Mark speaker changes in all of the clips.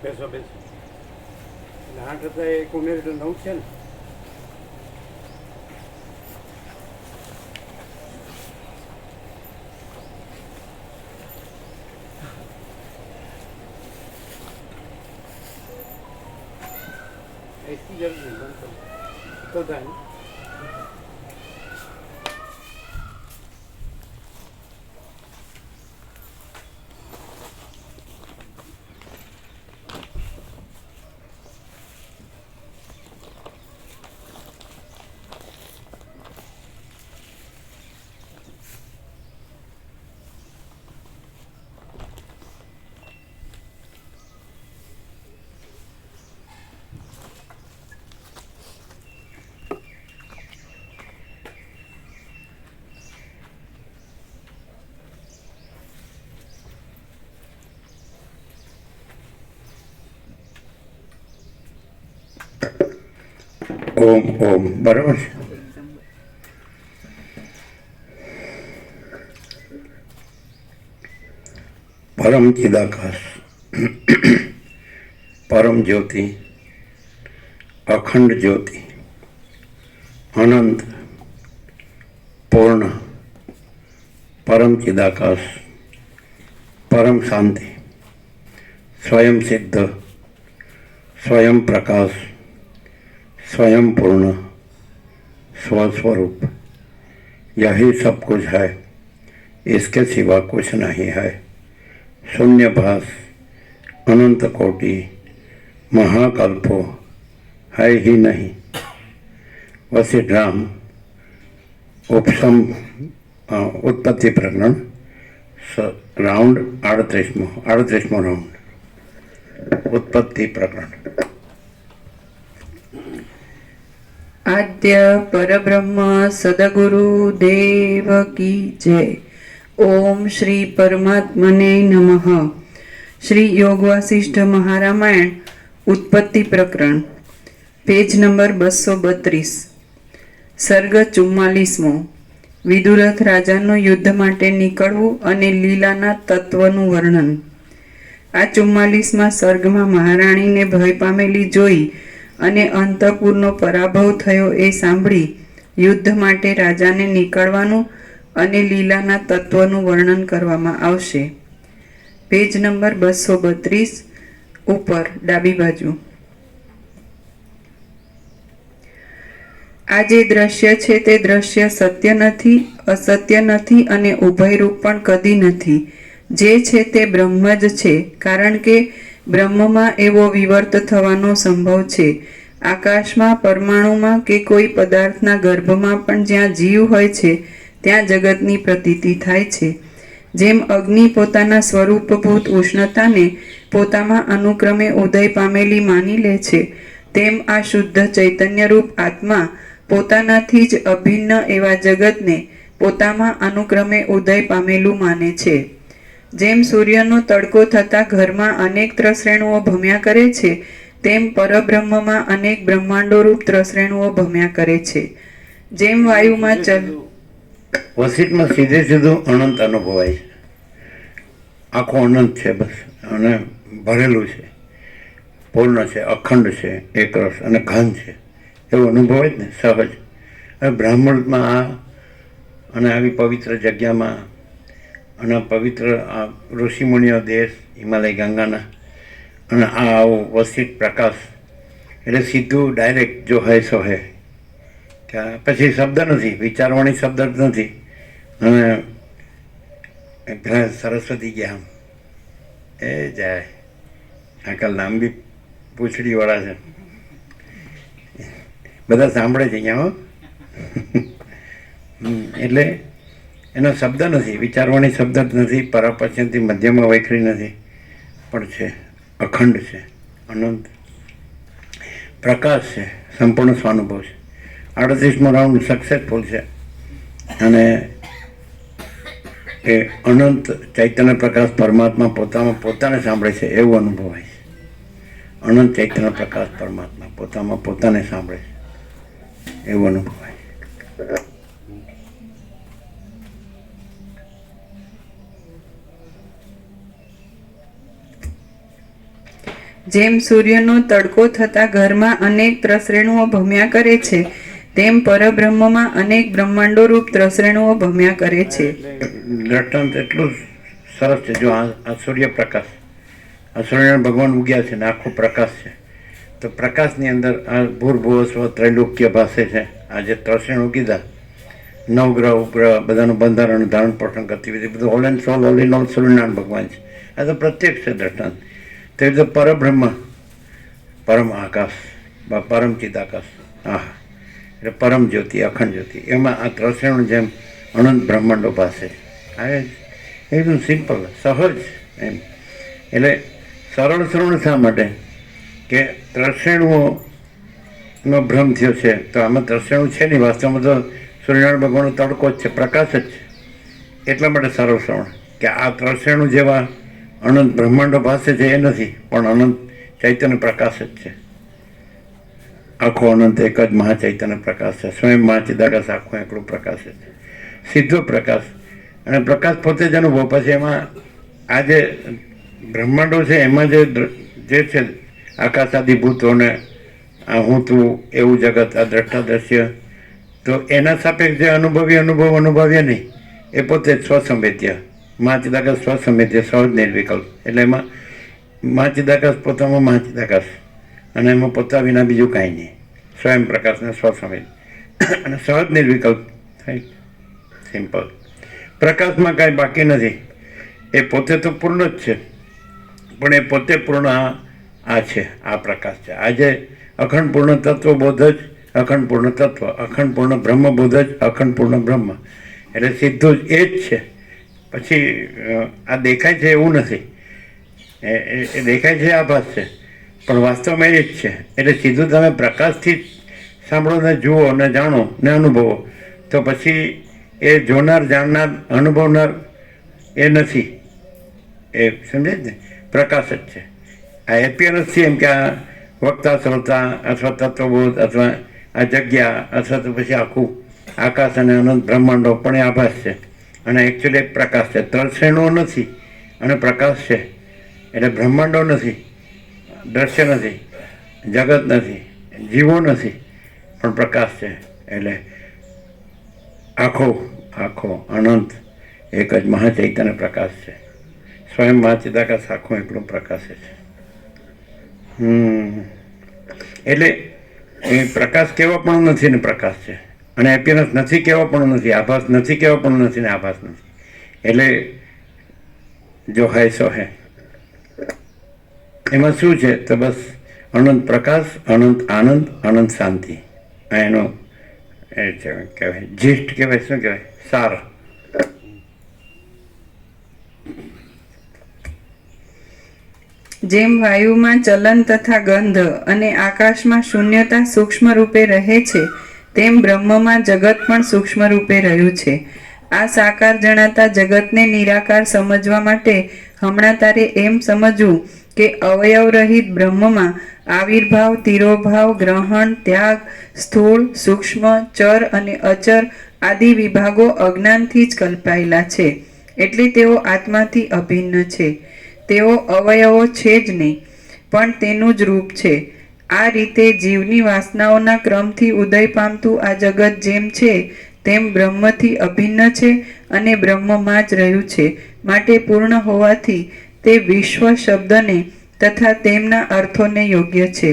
Speaker 1: બેસો બેસો. એટલે 8 હતા, એક ઉમેરી તો 9 છે ને. એસી જરૂર નહીં, બંધ કરો તો થાય ને.
Speaker 2: ઓમ ઓમ બરાબર છે. પરમ ચિદાકાશ, પરમ જ્યોતિ, અખંડ જ્યોતિ, અનંત, પૂર્ણ, પરમ ચિદાકાશ, પરમ શાંતિ, સ્વયં સિદ્ધ, स्वयं प्रकाश, स्वयं पूर्ण, स्वस्वरूप, यही सब कुछ है, इसके सिवा कुछ नहीं है। शून्यभास, अनंत कोटि, महाकल्पो है ही नहीं। वशिष्ठ उपसम उत्पत्ति प्रकरण राउंड 38मो राउंड उत्पत्ति प्रकरण।
Speaker 3: आद्य परब्रह्म सदगुरु देव की जय। ओम श्री परमात्मने नमः। श्री योग वासिष्ठ महारामायण उत्पत्ति प्रकरण पेज नंबर 232 सर्ग 44मो। विदुरथ राजानो युद्ध माटे નીકળવું અને લીલાના તત્વનું વર્ણન। આ 44મા સર્ગમાં મહારાણીને ભય પામેલી જોઈ અને અંતઃપુરનો પરાભવ થયો એ સાંભળી યુદ્ધ માટે રાજાને નીકળવાનું અને લીલાના તત્વનું વર્ણન કરવામાં આવશે। પેજ નંબર 232 ઉપર ડાબી બાજુ। આ જે દ્રશ્ય છે તે દ્રશ્ય સત્ય નથી, અસત્ય નથી અને ઉભયરૂપ પણ કદી નથી। જે છે તે બ્રહ્મ જ છે, કારણ કે બ્રહ્મમાં એવો વિવર્ત થવાનો સંભવ છે। આકાશમાં, પરમાણુમાં કે કોઈ પદાર્થના ગર્ભમાં પણ જ્યાં જીવ હોય છે ત્યાં જગતની પ્રતીતિ થાય છે। જેમ અગ્નિ પોતાના સ્વરૂપભૂત ઉષ્ણતાને પોતામાં અનુક્રમે ઉદય પામેલી માની લે છે, તેમ આ શુદ્ધ ચૈતન્યરૂપ આત્મા પોતાનાથી જ અભિન્ન એવા જગતને પોતામાં અનુક્રમે ઉદય પામેલું માને છે। જેમ સૂર્યનો તડકો થતાં ઘરમાં અનેક ત્રસરેણુઓ ભમ્યા કરે છે, તેમ પરબ્રહ્મમાં અનેક બ્રહ્માંડોરૂપ ત્રસરેણુઓ ભમ્યા કરે છે। જેમ વાયુમાં
Speaker 2: વસિષ્ઠમાં સીધે સીધું અનંત અનુભવાય છે। આખો અનંત છે બસ, અને ભરેલું છે, પૂર્ણ છે, અખંડ છે, એકરસ અને ઘન છે, એવું અનુભવાય જ ને સહજ। હવે બ્રાહ્મણમાં આ અને આવી પવિત્ર જગ્યામાં અને પવિત્ર આ ઋષિમુનિઓ દેશ હિમાલય ગંગાના અને આ આવો વસિષ્ઠ પ્રકાશ, એટલે સીધું ડાયરેક્ટ જો હે સો હે, કે પછી શબ્દ નથી, વિચારવાણી શબ્દ જ નથી। અને પેલા સરસ્વતી ગયા આમ એ જાય, આકાલ લાંબી પૂંછડીવાળા છે, બધા સાંભળે છે અહીંયા હો। એટલે એનો શબ્દ નથી, વિચારવાણી શબ્દ જ નથી, પરાપશ્યંતી મધ્યમાં વૈખરી નથી, પણ છે, અખંડ છે, અનંત પ્રકાશ છે, સંપૂર્ણ સ્વાનુભવ છે। 38મો રાઉન્ડ સક્સેસફુલ છે અને એ અનંત ચૈતન્ય પ્રકાશ પરમાત્મા પોતામાં પોતાને સાંભળે છે એવું અનુભવાય છે। અનંત ચૈતન્ય પ્રકાશ પરમાત્મા પોતામાં પોતાને સાંભળે છે એવું અનુભવાય છે।
Speaker 3: જેમ સૂર્યનો તડકો થતા ઘરમાં અનેક ત્રસરેણુઓ ભમ્યા કરે છે, તેમ પરબ્રહ્મમાં અનેક બ્રહ્માંડો રૂપ ત્રસરેણુઓ ભમ્યા કરે છે.
Speaker 2: દ્રષ્ટાંત એટલું સરસ છે. જો આ સૂર્યપ્રકાશ, આ સૂર્યનારાયણ ભગવાન ઉગ્યા છે ને આખો પ્રકાશ છે, તો પ્રકાશની અંદર આ ભૂર્ભુવ સ્વ ત્રૈલોક્ય ભાસે છે. આ જે ત્રસેણું કીધા, નવગ્રહ ઉપગ્રહ બધાનું બંધારણ, ધારણ, પોષણ, ગતિવિધિ બધું all and soul, all in all Suryanarayan ભગવાન છે. આ તો પ્રત્યક્ષ છે દ્રષ્ટાંત. તે રીતે પરબ્રહ્મ, પરમ આકાશ, પરમ ચિદાકાશ, એટલે પરમ જ્યોતિ, અખંડ જ્યોતિ, એમાં આ ત્રસેણું જેમ અનંત બ્રહ્માંડો પાસે આ એકદમ સિમ્પલ, સહજ એમ. એટલે સરળ સરળ શા માટે કે ત્રસેણુઓનો ભ્રમ થયો છે, તો આમાં ત્રસેણું છે નહીં, વાસ્તવમાં તો સૂર્યનારાયણ ભગવાનનો તડકો જ છે, પ્રકાશ જ છે. એટલા માટે સરળ શ્રવણ કે આ ત્રસેણું જેવા અનંત બ્રહ્માંડો પાસે છે એ નથી, પણ અનંત ચૈતન્ય પ્રકાશ જ છે. આખો અનંત એક જ મહાચૈતન્ય પ્રકાશ છે. સ્વયં મહાચિદાકાશ આખું એકલું પ્રકાશ છે, સીધો પ્રકાશ. અને પ્રકાશ પોતે જ અનુભવ. પછી એમાં આ જે બ્રહ્માંડો છે એમાં જે છે આકાશાદિભૂતોને આ હું તું એવું જગત, આ દ્રષ્ટા દ્રશ્ય, તો એના સાપેક્ષ જે અનુભવ્ય નહીં, એ પોતે જ સ્વસંવેદ્ય મહાચિદાકાશ, સ્વસંવેદ્ય સહજ નિર્વિકલ્પ. એટલે એમાં મહાચિદાકાશ પોતામાં મહાચિદાકાશ, અને એમાં પોતા વિના બીજું કાંઈ નહીં, સ્વયં પ્રકાશને સ્વસંવેદ અને સહજ નિર્વિકલ્પ થાય. સિમ્પલ. પ્રકાશમાં કાંઈ બાકી નથી, એ પોતે તો પૂર્ણ જ છે, પણ એ પોતે પૂર્ણ આ છે, આ પ્રકાશ છે. આજે અખંડ પૂર્ણ તત્વ બોધ જ અખંડ પૂર્ણ તત્વ, અખંડ પૂર્ણ બ્રહ્મ બોધ જ અખંડ પૂર્ણ બ્રહ્મ. એટલે સીધું જ એ જ છે. પછી આ દેખાય છે એવું નથી, એ દેખાય છે આભાસ છે, પણ વાસ્તવમાં એ જ છે. એટલે સીધું તમે પ્રકાશથી સાંભળો ને જુઓ ને જાણો ને અનુભવો, તો પછી એ જોનાર, જાણનાર, અનુભવનાર એ નથી. એ સમજે જ ને, પ્રકાશ જ છે. આ એપિયરન્સથી એમ કે આ વક્તા શ્રોતા અથવા તત્વબોધ અથવા આ જગ્યા અથવા તો પછી આખું આકાશ અને અનંત બ્રહ્માંડો પણ એ આભાસ છે, અને એકચ્યુઅલી એક પ્રકાશ છે. ત્રસેણુઓ નથી અને પ્રકાશ છે. એટલે બ્રહ્માંડો નથી, દ્રશ્ય નથી, જગત નથી, જીવો નથી, પણ પ્રકાશ છે. એટલે આખો અનંત એક જ મહાચૈતન્ય પ્રકાશ છે. સ્વયં મહાચિદાકાશ આખું એકલું પ્રકાશ છે. એટલે એ પ્રકાશ કેવો પણ નથી ને પ્રકાશ છે, અને એપિયરન્સ નથી કેવો પણ નથી, આભાસ નથી કેવો પણ નથી ને આભાસ નથી. એટલે જો હૈ સો હૈ. એમાં શું છે તો બસ અનંત પ્રકાશ, અનંત આનંદ, અનંત શાંતિ. આ એનો એ કહેવાય જીષ્ટ, કહેવાય શું કહેવાય, સાર.
Speaker 3: જેમ વાયુમાં ચલન તથા ગંધ અને આકાશમાં શૂન્યતા સૂક્ષ્મ રૂપે રહે છે, તેમ બ્રહ્મમાં જગત પણ સૂક્ષ્મ રૂપે રહ્યું છે. આ સાકાર જણાતા જગતને નિરાકાર સમજવા માટે હમણાં તારે એમ સમજવું કે અવયવ રહિત બ્રહ્મમાં આવિર્ભાવ, તિરોભાવ, ગ્રહણ, ત્યાગ, સ્થૂળ, સૂક્ષ્મ, ચર અને અચર આદિ વિભાગો અજ્ઞાનથી જ કલ્પાયેલા છે. એટલે તેઓ આત્માથી અભિન્ન છે. તેઓ અવયવો છે જ નહીં, પણ તેનું જ રૂપ છે. આ રીતે જીવની વાસનાઓના ક્રમથી ઉદય પામતું આ જગત જેમ છે તેમ બ્રહ્મથી અભિન્ન છે અને બ્રહ્મમાં જ રહ્યું છે. માટે પૂર્ણ હોવાથી તે વિશ્વ શબ્દને તથા તેમના અર્થોને યોગ્ય છે.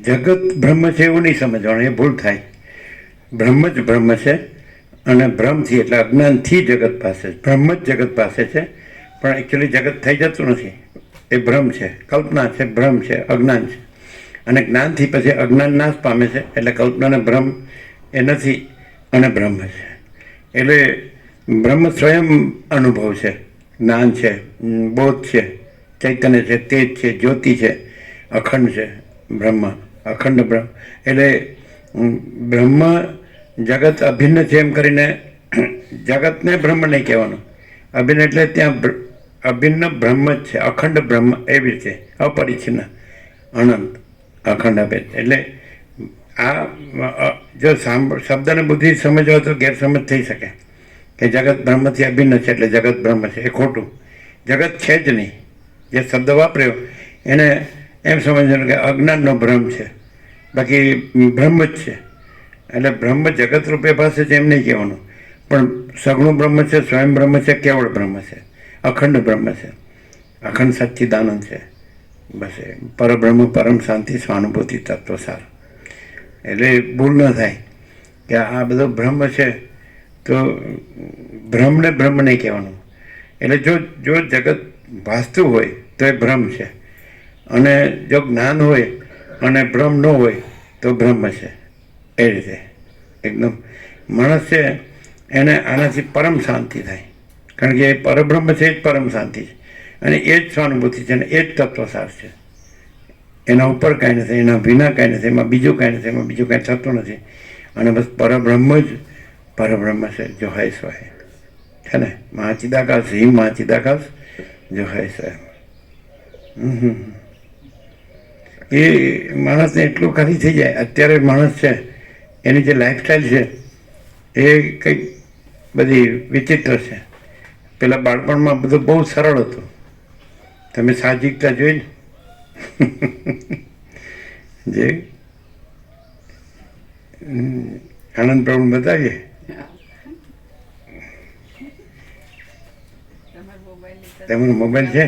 Speaker 2: જગત બ્રહ્મ છે એવું નહીં સમજવાનું, એ ભૂલ થાય. બ્રહ્મ જ બ્રહ્મ છે, અને ભ્રમથી એટલે અજ્ઞાનથી જગત પાસે, બ્રહ્મ જ જગત પાસે છે, પણ એકચ્યુઅલી જગત થઈ જતું નથી. એ ભ્રમ છે, કલ્પના છે, ભ્રમ છે, અજ્ઞાન છે. અને જ્ઞાનથી પછી અજ્ઞાન નાશ પામે છે, એટલે કલ્પના અને ભ્રમ એ નથી, અને બ્રહ્મ છે. એટલે બ્રહ્મ સ્વયં અનુભવ છે, જ્ઞાન છે, બોધ છે, ચૈતન્ય છે, તેજ છે, જ્યોતિ છે, અખંડ છે. બ્રહ્મ અખંડ બ્રહ્મ એટલે બ્રહ્મ જગત અભિન્ન છે એમ કરીને જગતને બ્રહ્મ નહીં કહેવાનું. અભિન્ન એટલે ત્યાં અભિન્ન બ્રહ્મ જ છે, અખંડ બ્રહ્મ, એવી રીતે અપરિચ્છિન્ન અનંત અખંડ અભેદ. એટલે આ જો શબ્દને બુદ્ધિ સમજવા તો ગેરસમજ થઈ શકે કે જગત બ્રહ્મથી અભિન્ન છે એટલે જગત બ્રહ્મ છે. એ ખોટું. જગત છે જ નહીં. જે શબ્દ વાપર્યો એને એમ સમજવાનું કે અજ્ઞાનનો ભ્રમ છે, બાકી બ્રહ્મ જ છે. એટલે બ્રહ્મ જગત રૂપે ભાષે છે એમ નહીં કહેવાનું, પણ સગુણ બ્રહ્મ છે, સ્વયં બ્રહ્મ છે, કેવળ બ્રહ્મ છે, અખંડ બ્રહ્મ છે, અખંડ સચ્ચિદાનંદ છે. બસ એ પરબ્રહ્મ, પરમ શાંતિ, સ્વાનુભૂતિ, તત્વસાર. એટલે ભૂલ ન થાય કે આ બધો બ્રહ્મ છે તો બ્રહ્મને બ્રહ્મ નહીં કહેવાનું. એટલે જો જગત ભાસતું હોય તો એ ભ્રમ છે, અને જો જ્ઞાન હોય અને ભ્રમ ન હોય તો બ્રહ્મ છે. એ રીતે એકદમ માણસ છે એને આનાથી પરમ શાંતિ થાય, કારણ કે એ પરબ્રહ્મ છે, એ જ પરમ શાંતિ છે, અને એ જ સ્વાનુભૂતિ છે, અને એ જ તત્વસાર છે. એના ઉપર કાંઈ નથી, એના વિના કાંઈ નથી, એમાં બીજું કાંઈ નથી, એમાં બીજું કાંઈ થતું નથી. અને બસ પરબ્રહ્મ જ પરબ્રહ્મ છે. જો હૈ સો હૈ છે ને, મહાચિદાકાશ હિમ મહાચિદાકાશ જો હૈ સો હૈ. એ માણસને એટલું ખાલી થઈ જાય. અત્યારે માણસ છે એની જે લાઈફસ્ટાઈલ છે એ કંઈક બધી વિચિત્ર છે. પેલા બાળપણમાં બધું બહુ સરળ હતું. તમે સાહજિકતા જોઈ જે આનંદ પ્રભુ બતાવીએ. તમારો મોબાઈલ છે?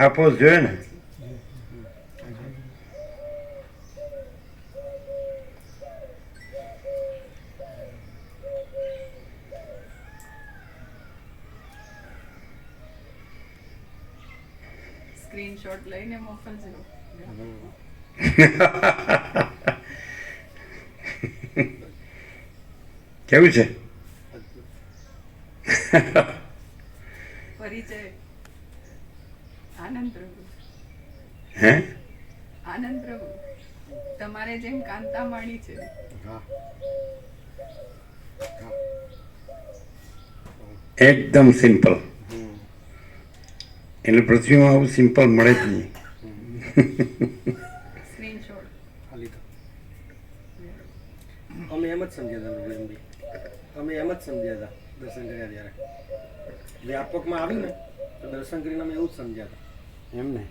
Speaker 2: આ પોઝ જોયો ને?
Speaker 3: સ્ક્રીનશોટ લઈને મોકલજો.
Speaker 2: કેવું છે?
Speaker 3: પરિચય આનંદ પ્રભુ.
Speaker 2: હે?
Speaker 3: આનંદ પ્રભુ તમારે જેમ કાંતામાણી છે.
Speaker 2: એકદમ સિમ્પલ. એટલે પૃથ્વીમાં આવું સિમ્પલ મળે જ નહીં.
Speaker 3: સ્ક્રીનશોટ
Speaker 1: અમે એમ જ સમજ્યા હતા રઘુવીરભાઈ, અમે એમ જ સમજ્યા હતા દર્શન કર્યા ત્યારે. વ્યાપકમાં આવ્યું ને તો દર્શન કરીને અમે એવું જ સમજ્યા હતા. એમ ને?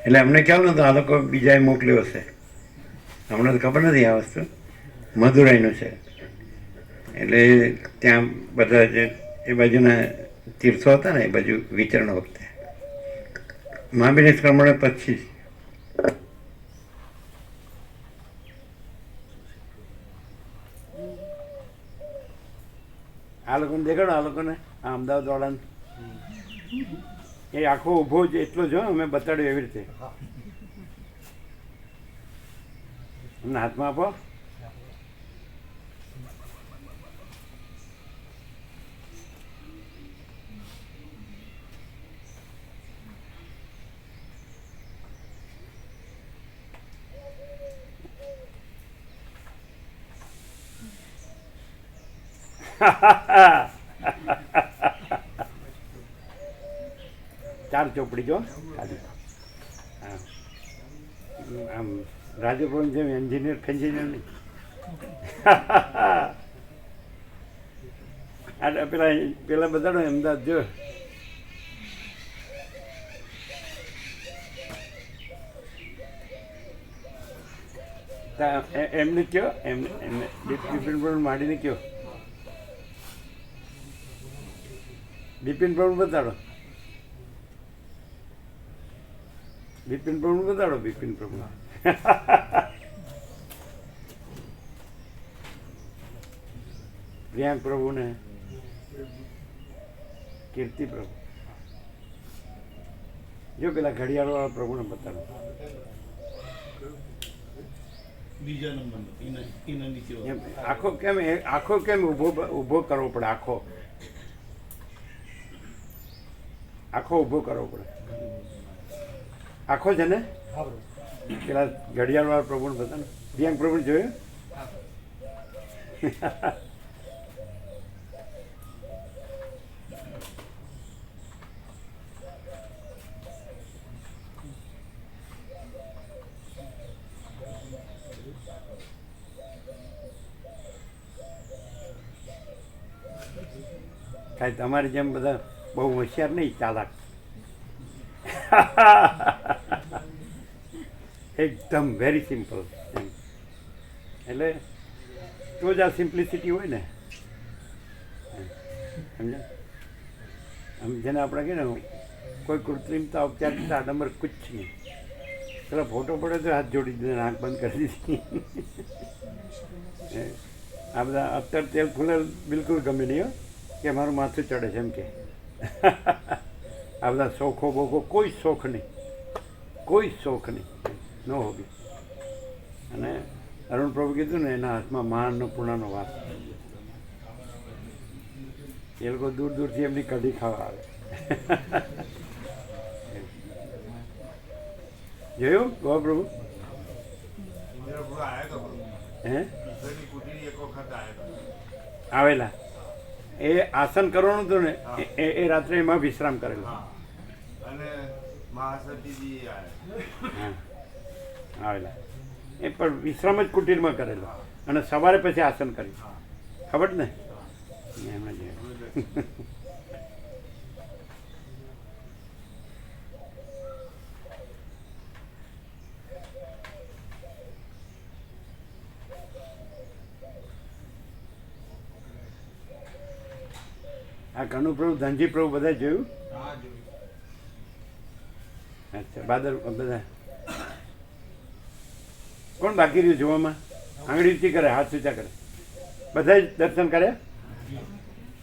Speaker 2: એટલે અમને ખ્યાલ નતો આ લોકો બીજાએ મોકલ્યો હશે. અમને તો ખબર નથી આ વસ્તુ. મદુરાઈનું છે. એટલે ત્યાં બધા જે એ બાજુના તીર્થો હતા ને એ બાજુ વિચરણ વખતે મહાબિનેશ નિષ્ક્રમણ પછી
Speaker 1: આ લોકોને દેખાડો, આ લોકોને આ અમદાવાદ વાળાને એ આખો ઊભો જ એટલો જ અમે બતાડ્યો એવી રીતે. અમને હાથમાં આપો. ચાર ચોપડી જો ખાલી. હા, આમ રાજભવન જેમ એન્જિનિયર ફેન્જિનિયર નહીં. આ પેલા બધાનો અમદાવાદ જો. એમને કયો, એમને બિપિન પ્રભુ માંડીને કયો. બિપિન પ્રભુ બતાડો, બિપિન પ્રભુ બતાડો, બિપિન પ્રભુ. પ્રિયાંક પ્રભુ ને કીર્તિ પ્રભુ. જો પેલા ઘડિયાળ વાળા પ્રભુને બતાડો.
Speaker 4: બીજા નંબર
Speaker 1: આખો કેમ ઊભો કરવો પડે? આખો
Speaker 2: આખો ઊભો કરવો પડે. આખો છે ને પેલા ઘડિયાળવાળા પ્રભુ બધા દિવ્યાંગ પ્રભુ જોયું. કાંઈ તમારી જેમ બધા બહુ હોશિયાર નહીં, ચાલાક. એકદમ વેરી સિમ્પલ. એટલે તો જ આ સિમ્પ્લિસિટી હોય ને. સમજ્યા? આમ જેને આપણે કહીએ ને કોઈ કૃત્રિમતા ઔપચારિકતા નંબર કુછ નહીં. પેલા ફોટો પડે તો હાથ જોડી દીધો, આંખ બંધ કરી દીધી. આ બધા અત્યારે તેલ ફૂલેલ બિલકુલ ગમે નહીં હો, કે મારું માથું ચડે છે એમ કે. આ બધા શોખો બોખો કોઈ શોખ નહીં, કોઈ શોખ નહીં, નો હોબી. અને અરુણ પ્રભુ કીધું ને એના હાથમાં મહાનનો પૂર્ણાનો વાત. એ લોકો દૂર દૂરથી એમની કઢી ખાવા આવે. જોયું ગોવા પ્રભુ? હે આવેલા એ આસન કરવાનું હતું ને, એ રાત્રે એમાં વિશ્રામ કરેલો. હા આવેલા એ પણ વિશ્રામ જ કુટીરમાં કરેલો, અને સવારે પછી આસન કર્યું. ખબર ને એમાં જ. આ કનુ પ્રભુ, ધનજી પ્રભુ બધા જોયું? અચ્છા, બાદર બધા કોણ બાકી રહ્યું જોવામાં? આંગળી ઊંચી કરે, હાથ ઊંચા કરે. બધા દર્શન કર્યા?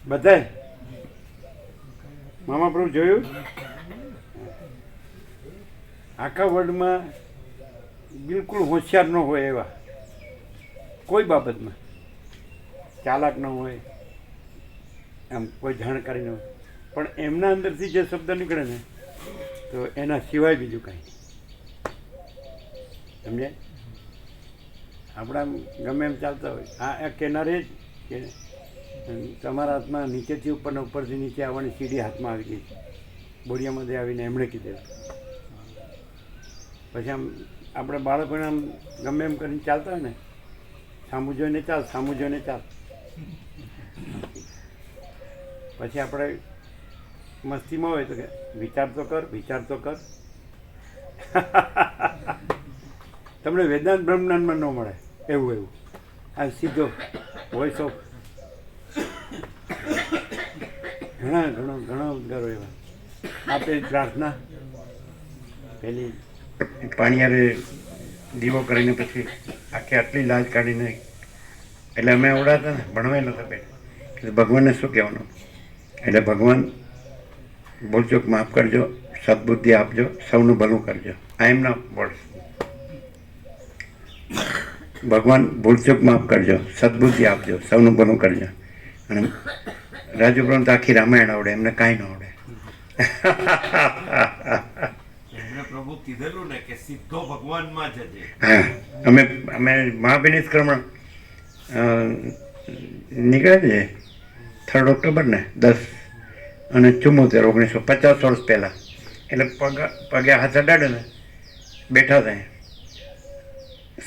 Speaker 2: બધા મામા પ્રભુ જોયું? આખા વર્લ્ડમાં બિલકુલ હોશિયાર ન હોય એવા, કોઈ બાબતમાં ચાલાક ન હોય, આમ કોઈ જાણકારી ન હોય, પણ એમના અંદરથી જે શબ્દ નીકળે ને તો એના સિવાય બીજું કાંઈ સમજે. આપણે આમ ગમે એમ ચાલતા હોય, આ કેનારે જ કે તમારા હાથમાં નીચેથી ઉપર ને ઉપરથી નીચે આવવાની સીડી હાથમાં આવી ગઈ છે, બોરિયામાંથી આવીને એમણે કીધેલું. પછી આમ આપણે બાળકોને આમ ગમે એમ કરીને ચાલતા હોય ને, સામું જોઈને ચાલ, સામું જોઈને ચાલ. પછી આપણે મસ્તીમાં હોય તો કે વિચાર તો કર, વિચાર તો કર. તમને વેદાંત બ્રહ્મજ્ઞાનમાં ન મળે એવું એવું. આ સીધો વોઇસ ઓફ ઘણા ઉદ્ગારો એવા. આ પેલી પ્રાર્થના, પેલી પાણીયારે દીવો કરીને પછી આખી આટલી લાજ કાઢીને, એટલે અમે આવડાતા ને ભણવાય નતા બેઠા એટલે ભગવાનને શું કહેવાનું? એટલે ભગવાન ભૂલચૂક માફ કરજો, સદબુદ્ધિ આપજો, સૌનું ભલું કરજો. આ એમના વર્ડ્સ. ભગવાન ભૂલચૂક માફ કરજો, સદબુદ્ધિ આપજો, સૌનું ભલું કરજો. અને રાજુ પ્રભુ તો આખી રામાયણ આવડે, એમને કાંઈ ન આવડે.
Speaker 5: પ્રભુ કીધેલું ને કે સીધો ભગવાનમાં જજે.
Speaker 2: હા, અમે મહાબિનિષ્ક્રમણ નીકળે છે 3 ઓક્ટોબર ને 10 અને 74, 1950 વર્ષ પહેલાં. એટલે પગે હાથ અડાડે ને બેઠા થાય,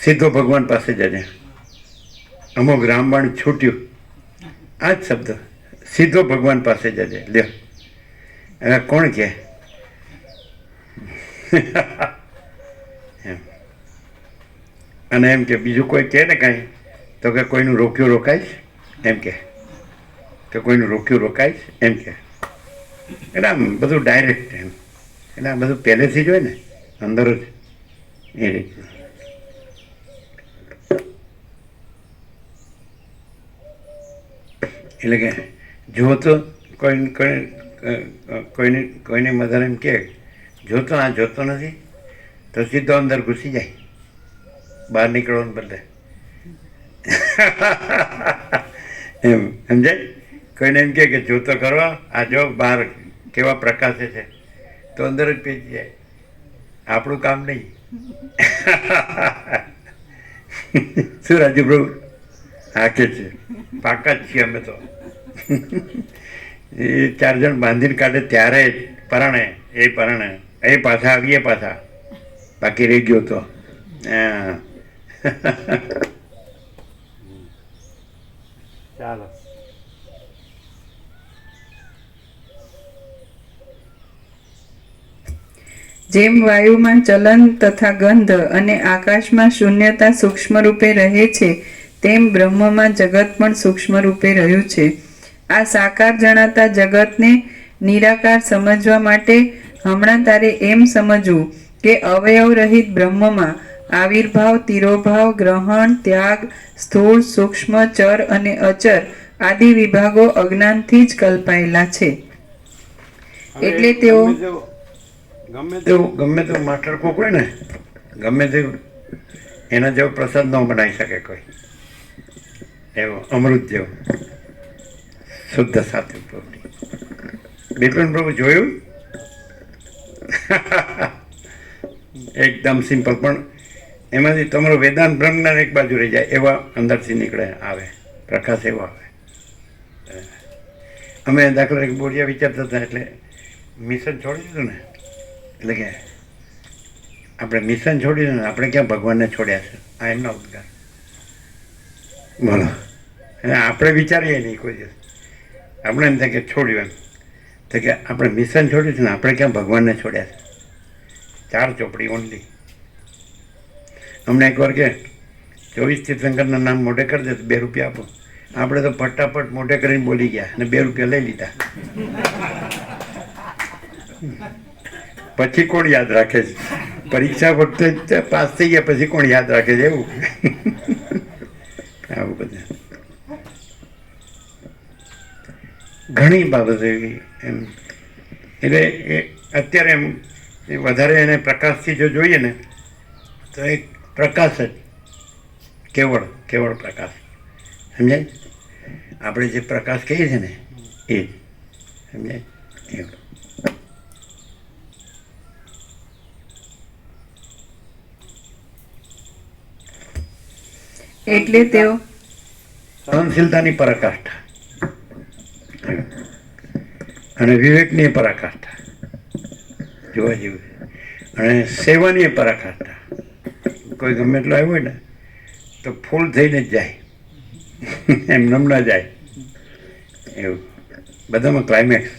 Speaker 2: સીધો ભગવાન પાસે જજે. અમુક રામબાણ છૂટ્યું, આ જ શબ્દ, સીધો ભગવાન પાસે જજે. લ્યો હવે કોણ કહે? એમ. અને એમ કે બીજું કોઈ કહે ને કાંઈ તો કે કોઈનું રોક્યું રોકાઈશ એમ કે કોઈનું રોક્યું રોકાઈશ એમ કે. એટલે આમ બધું ડાયરેક્ટ એમ. એટલે આ બધું પહેલેથી જ હોય ને અંદર જ એ રીતનું. એટલે કે જો તો કોઈની મધર એમ કે જોતો આ જોતો નથી તો સીધો અંદર ઘૂસી જાય, બહાર નીકળવાને બદલે. એમ સમજાય? કોઈને એમ કે જોતો કરો આ જો બહાર કેવા પ્રકાશે છે તો અંદર જ પેચી જાય. આપણું કામ નહીં. શું રાજુપ્રભુ? હા કે છે પાકા જ છીએ અમે તો. એ 4 જણ બાંધીને કાઢે ત્યારે પરાણે એ પાછા આવીએ પાછા, બાકી રહી ગયો તો. હા.
Speaker 1: ચાલો.
Speaker 3: જેમ વાયુમાં ચલન તથા ગંધ અને આકાશમાં શૂન્યતા સૂક્ષ્મ રૂપે રહે છે, તેમ બ્રહ્મમાં જગત પણ સૂક્ષ્મ રૂપે રહ્યું છે. આ સાકાર જણાતા જગતને નિરાકાર સમજવા માટે હમણાં તારે એમ સમજવું કે અવયવ રહિત બ્રહ્મમાં આવિર્ભાવ, તિરોભાવ, ગ્રહણ, ત્યાગ, સ્થૂળ, સૂક્ષ્મ, ચર અને અચર આદિ વિભાગો અજ્ઞાનથી જ કલ્પાયેલા છે. એટલે તેઓ
Speaker 2: ગમે તેવું માસ્ટર કોક હોય ને, ગમે તેવું એના જેવો પ્રસાદ ન બનાવી શકે કોઈ. એવો અમૃત જેવો શુદ્ધ સાત્વિક પ્રવૃત્તિ. બિપિન પ્રભુ જોયું? એકદમ સિમ્પલ, પણ એમાંથી તમારો વેદાંત બ્રહ્મજ્ઞાન એક બાજુ રહી જાય એવા અંદરથી નીકળે આવે પ્રકાશ એવો આવે. અમે દાખલા તરીકે બોરિયા વિચારતા હતા એટલે મિશન છોડી દીધું ને, એટલે કે આપણે મિશન છોડી દીધું ને, આપણે ક્યાં ભગવાનને છોડ્યા છે? આ એમના ઉદ્ગાર બોલો. અને આપણે વિચારીએ નહીં કોઈ દિવસ. આપણે એમ થાય કે છોડ્યું, એમ તો કે આપણે મિશન છોડ્યું છે ને, આપણે ક્યાં ભગવાનને છોડ્યા છે? 4 ચોપડી ઓનલી. અમને એકવાર કે 24 તીર્થંકરના નામ મોઢે કરી દે તો 2 રૂપિયા આપો. આપણે તો ફટાફટ મોઢે કરીને બોલી ગયા અને 2 રૂપિયા લઈ લીધા. પછી કોણ યાદ રાખે છે? પરીક્ષા વખતે પાસ થઈ ગયા પછી કોણ યાદ રાખે છે? એવું આવું બધું ઘણી બાબત એવી એમ. એટલે એ અત્યારે એમ વધારે એને પ્રકાશથી જો જોઈએ ને તો એક પ્રકાશ જ, કેવળ પ્રકાશ. સમજાય? આપણે જે પ્રકાશ કહીએ છીએ ને એ જ. સમજાય? એવું.
Speaker 3: એટલે તેઓ
Speaker 2: સહનશીલતાની પરાકાષ્ઠા અને વિવેકની પરાકાષ્ઠા જોવા જેવું. અને સેવાની પરાકાષ્ઠા. કોઈ ગમે એટલો આવ્યો હોય ને તો ફૂલ થઈને જ જાય, એમ નમ ના જાય એવું. બધામાં ક્લાઇમેક્સ.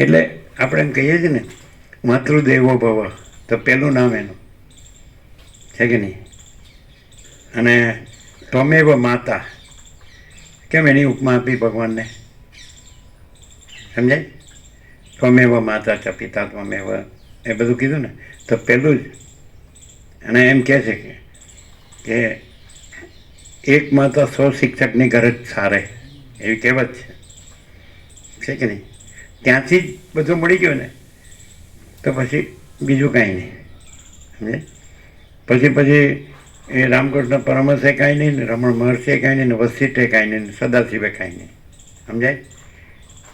Speaker 2: એટલે આપણે એમ કહીએ છીએ ને માતૃદેવો ભવ, તો પહેલું નામ એનું છે કે નહીં? અને ત્વમેવ માતા, કેમ એની ઉપમા આપી ભગવાનને? સમજાય? ત્વમેવ માતા ચ પિતા ત્વમેવ, એ બધું કીધું ને તો પહેલું જ. અને એમ કહે છે કે એક માતા 100 શિક્ષકની ગરજ સારે, એવી કહેવત છે કે નહીં? ત્યાંથી જ બધું મળી ગયું ને તો પછી બીજું કાંઈ નહીં. સમજે? પછી એ રામકૃષ્ણ પરમહંસે કાંઈ નહીં, ને રમણ મહર્ષિએ કાંઈ નહીં, ને વસિષ્ઠે કાંઈ નહીં, ને સદાશિવે કાંઈ નહીં. સમજાય?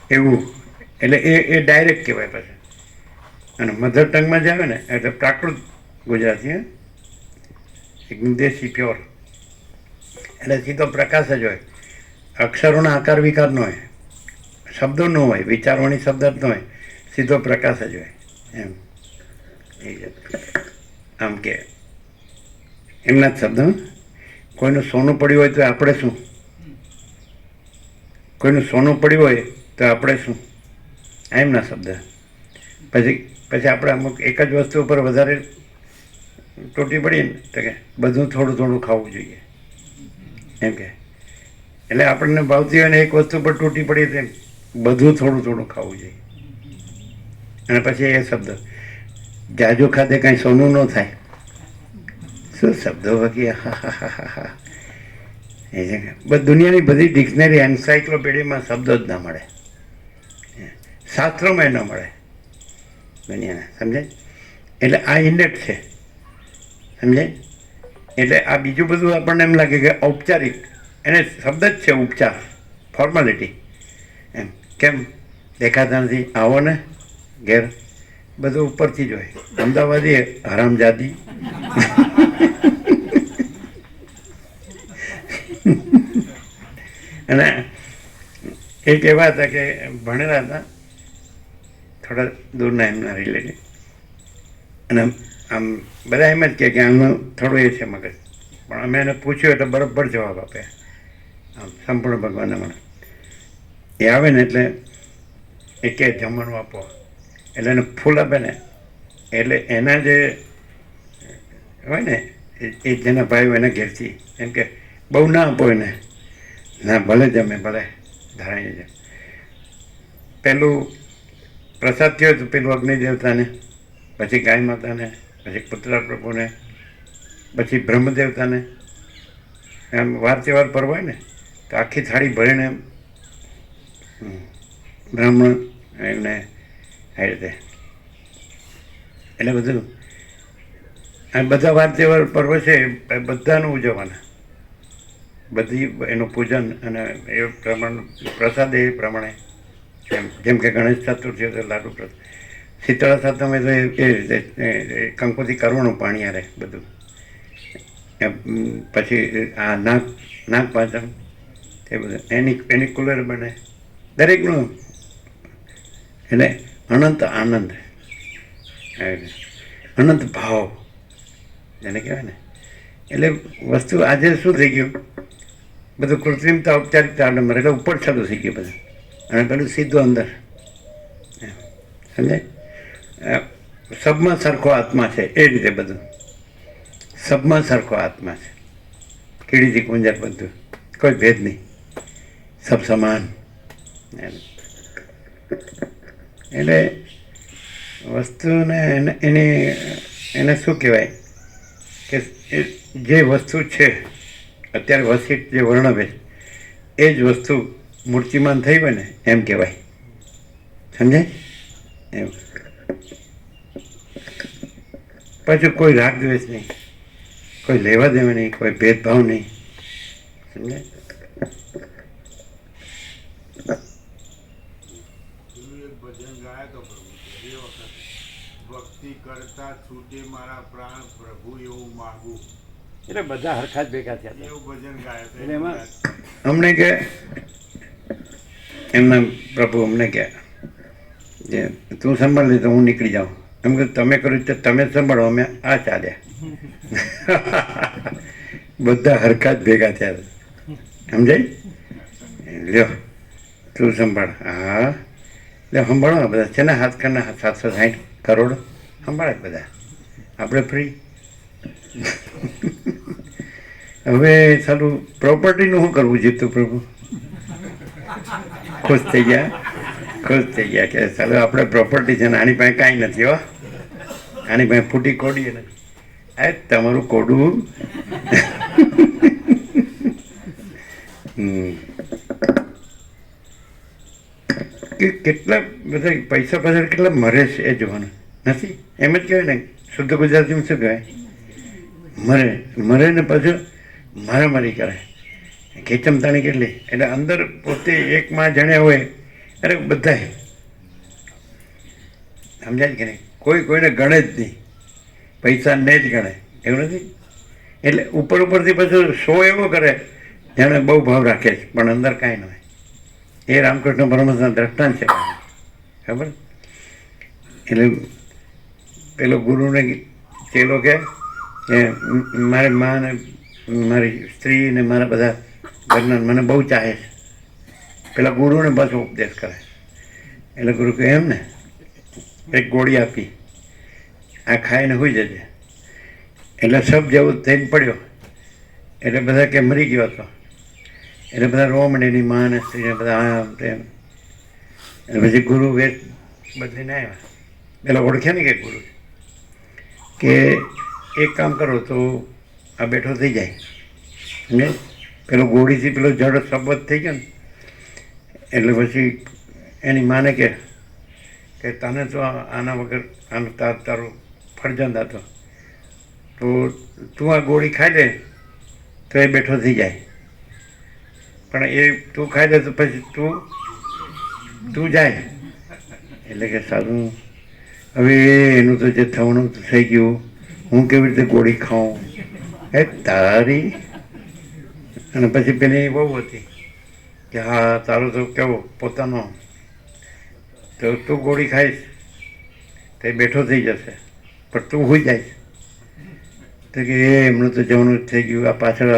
Speaker 2: એવું. એટલે એ ડાયરેક્ટ કહેવાય પછી. અને મધર ટંગમાં જ આવે ને એટલે પ્રાકૃત ગુજરાતી, એકદમ દેશી પ્યોર. એટલે સીધો પ્રકાશ જ હોય. અક્ષરોના આકાર વિકાર ન હોય, શબ્દો ન હોય, વિચારવાણી શબ્દ જ ન હોય, સીધો પ્રકાશ જ હોય એમ. આમ કે એમના જ શબ્દ. કોઈનું સોનું પડ્યું હોય તો આપણે શું? કોઈનું સોનું પડ્યું હોય તો આપણે શું? એમના શબ્દ. પછી આપણે અમુક એક જ વસ્તુ ઉપર વધારે તૂટી પડીએ ને તો કે બધું થોડું થોડું ખાવું જોઈએ એમ કે. એટલે આપણને ભાવતી હોય ને એક વસ્તુ પર તૂટી પડીએ તેમ બધું થોડું થોડું ખાવું જોઈએ. અને પછી એ શબ્દ જાજુ ખાધે કાંઈ સોનું ન થાય. શું શબ્દો વગી! હા હા હા હા હા. એ છે દુનિયાની બધી ડિક્શનરી એન્સાઇક્લોપીડિયામાં શબ્દો જ ના મળે, શાસ્ત્રોમાં ન મળે દુનિયાના. સમજાય? એટલે આ ઇન્ડેટ છે. સમજાય? એટલે આ બીજું બધું આપણને એમ લાગે કે ઔપચારિક, એને શબ્દ જ છે ઉપચાર, ફોર્માલિટી એમ. કેમ? દેખાતા નથી, આવો ને ઘેર, બધું ઉપરથી જ હોય. અમદાવાદી હરામજાદી. અને એક એવા હતા કે ભણેલા હતા, થોડા દૂરના એમના રિલેટિવ, અને આમ બધા એમ જ કહે કે આમનું થોડું એ છે મગજ, પણ અમે એને પૂછ્યું એટલે બરાબર જવાબ આપે, આમ સંપૂર્ણ ભગવાનના મને. એ આવે ને એટલે એ કે જમવાનું આપો, એટલે એને ફૂલ આપે ને, એટલે એના જે હોય ને એ જેના ભાઈઓ એના ઘેરથી એમ કે બહુ ના આપો એને, ના ભલે જમે, ભલે ધરાઈ જાય. પેલું પ્રસાદ થયો તો પેલું અગ્નિ દેવતાને, પછી ગાય માતાને, પછી પુત્ર પ્રભુને, પછી બ્રહ્મ દેવતાને, એમ વાર તહેવાર પર હોય ને તો આખી થાળી ભરીને બ્રાહ્મણ એમને આ રીતે. એટલે બધું આ બધા વાર તહેવાર પર્વ છે એ બધાનું ઉજવવાના, બધી એનું પૂજન અને એ પ્રમાણે પ્રસાદ એ પ્રમાણે. જેમ કે ગણેશ ચતુર્થી તો લાડુ પ્રસાદ, શીતળા સાતમે તો એ રીતે કંકોથી કરવાનું પાણી આરે બધું. પછી આ નાગપાંચમ એ બધું એની કુલર બને દરેકનું. એટલે અનંત આનંદ, અનંત ભાવ જેને કહેવાય ને. એટલે વસ્તુ આજે શું થઈ ગયું, બધું કૃત્રિમતા, ઔપચારિકતા આડંબર, એટલે ઉપર ચાલુ થઈ ગયું બધું, અને પેલું સીધું અંદર. સમજાય? સબમાં સરખો આત્મા છે એ રીતે બધું, સબમાં સરખો આત્મા છે, કીડીથી કુંજર બધું, કોઈ ભેદ નહીં, સબ સમાન. એટલે વસ્તુને એને શું કહેવાય કે જે વસ્તુ છે અત્યારે વસીટ જે વર્ણવે એ જ વસ્તુ મૂર્તિમાન થઈ હોય ને એમ કહેવાય. સમજાય? એમ પાછું કોઈ રાગ દ્વેષ નહીં, કોઈ લેવા દેવા નહીં, કોઈ ભેદભાવ નહીં. સમજાય?
Speaker 6: ભજન ગાયા તો પ્રભુ એ વખત ભક્તિ કરતા છૂટે મારા પ્રાણ પ્રભુ એવું માગું,
Speaker 1: એટલે બધા હરખા જ ભેગા થયા હતા.
Speaker 6: એવું ભજન ગાયા હતા.
Speaker 1: એટલે એમાં
Speaker 2: અમને કે એમના પ્રભુ અમને કે જે તું સંભાળી તો હું નીકળી જાઉં, એમ કે તમે કર્યું તો તમે સંભાળો, અમે આ ચાલ્યા. બધા હરખા જ ભેગા થયા હતા. સમજાય? લ્યો તું સંભાળ. હા એટલે સંભાળો બધા છે ને, હાથ કરના 760 કરોડ સંભાળે બધા, આપણે ફ્રી. હવે સારું પ્રોપર્ટીનું શું કરવું જીતું પ્રભુ? ખુશ થઈ ગયા કે ચાલો આપણે પ્રોપર્ટી છે ને, આની પાસે કાંઈ નથી હો, આની પાસે ફૂટી કોડી નથી. આ તમારું કોડું. કે કેટલા બધા પૈસા પાછળ કેટલા મરે છે એ જોવાનું નથી. એમ જ કહેવાય ને, શુદ્ધ ગુજરાતીમાં શું કહેવાય? મરે ને પાછું મારામારી કરે, ખેચમતાણી કેટલી. એટલે અંદર પોતે એકમાં જણ્યા હોય, અરે બધાય સમજાય કે નહીં, કોઈ કોઈને ગણે જ નહીં, પૈસાને જ ગણે, એવું નથી. એટલે ઉપરથી પાછું શો એવો કરે જાણે બહુ ભાવ રાખે છે, પણ અંદર કાંઈ ન હોય. એ રામકૃષ્ણ પરમહંસના દ્રષ્ટાંત છે, ખબર? એટલે પેલો ગુરુને ચેલો કે મારી મા ને મારી સ્ત્રી ને મારા બધા ઘરના મને બહુ ચાહે છે. પેલા ગુરુને પાછો ઉપદેશ કરે. એટલે ગુરુ કહે એમ ને, એક ગોળી આપી, આ ખાઈને હોઈ જજે. એટલે સબ જેવું થઈને પડ્યો, એટલે બધા કે મરી ગયો હતો. એટલે બધા રોવા માંડે, એની મા ને સ્ત્રીને બધા આમ તેમ. એટલે પછી ગુરુ વેશ બદલીને આવ્યા. પેલા ઓળખ્યા ને કે ગુરુ કે એક કામ કરો તો આ બેઠો થઈ જાય ને. પેલો ગોળીથી પેલો જડ શબ્દ થઈ ગયો ને, એટલે પછી એની માને કે તને તો આના વગર આનું તારું ફરજંદ હતો, તો તું આ ગોળી ખાઈ દે તો એ બેઠો થઈ જાય. પણ એ તું ખાઈ દે તો પછી તું જાય એટલે કે સારું હવે એનું તો જે થવાનું થઈ ગયું, હું કેવી રીતે ગોળી ખાઉં એ તારી. અને પછી પેલી બહુ હતી કે હા તારો તો કેવો પોતાનો, તો તું ગોળી ખાઈશ તો એ બેઠો થઈ જશે પણ તું હોઈ જાય. તો કે એમનું તો જવાનું જ થઈ ગયું, આ પાછળ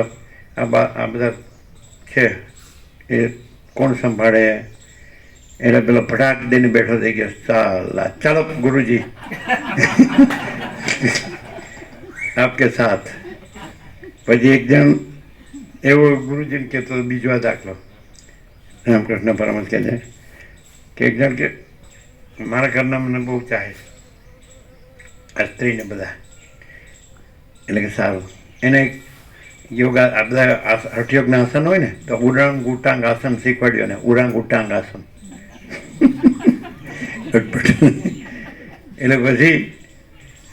Speaker 2: આ બધા છે એ કોણ સંભાળે? એટલે પેલો ફટાક દઈને બેઠો થઈ ગયો, ચાલો ગુરુજી આપકે સાથ. પછી એક જણ એવો ગુરુજીને કહેતો બીજો આ દાખલો, રામકૃષ્ણ પરમહંસ કહે છે કે એક જણ કે મારા ઘરના મને બહુ ચાહે છે, આ સ્ત્રીને બધા. એટલે કે સારું, એને યોગા આ બધા હઠયોગના આસન હોય ને તો ઉરાંગ ઉટાંગ આસન શીખવાડ્યું ને, ઉરાંગ ઉટાંગ આસન. એટલે પછી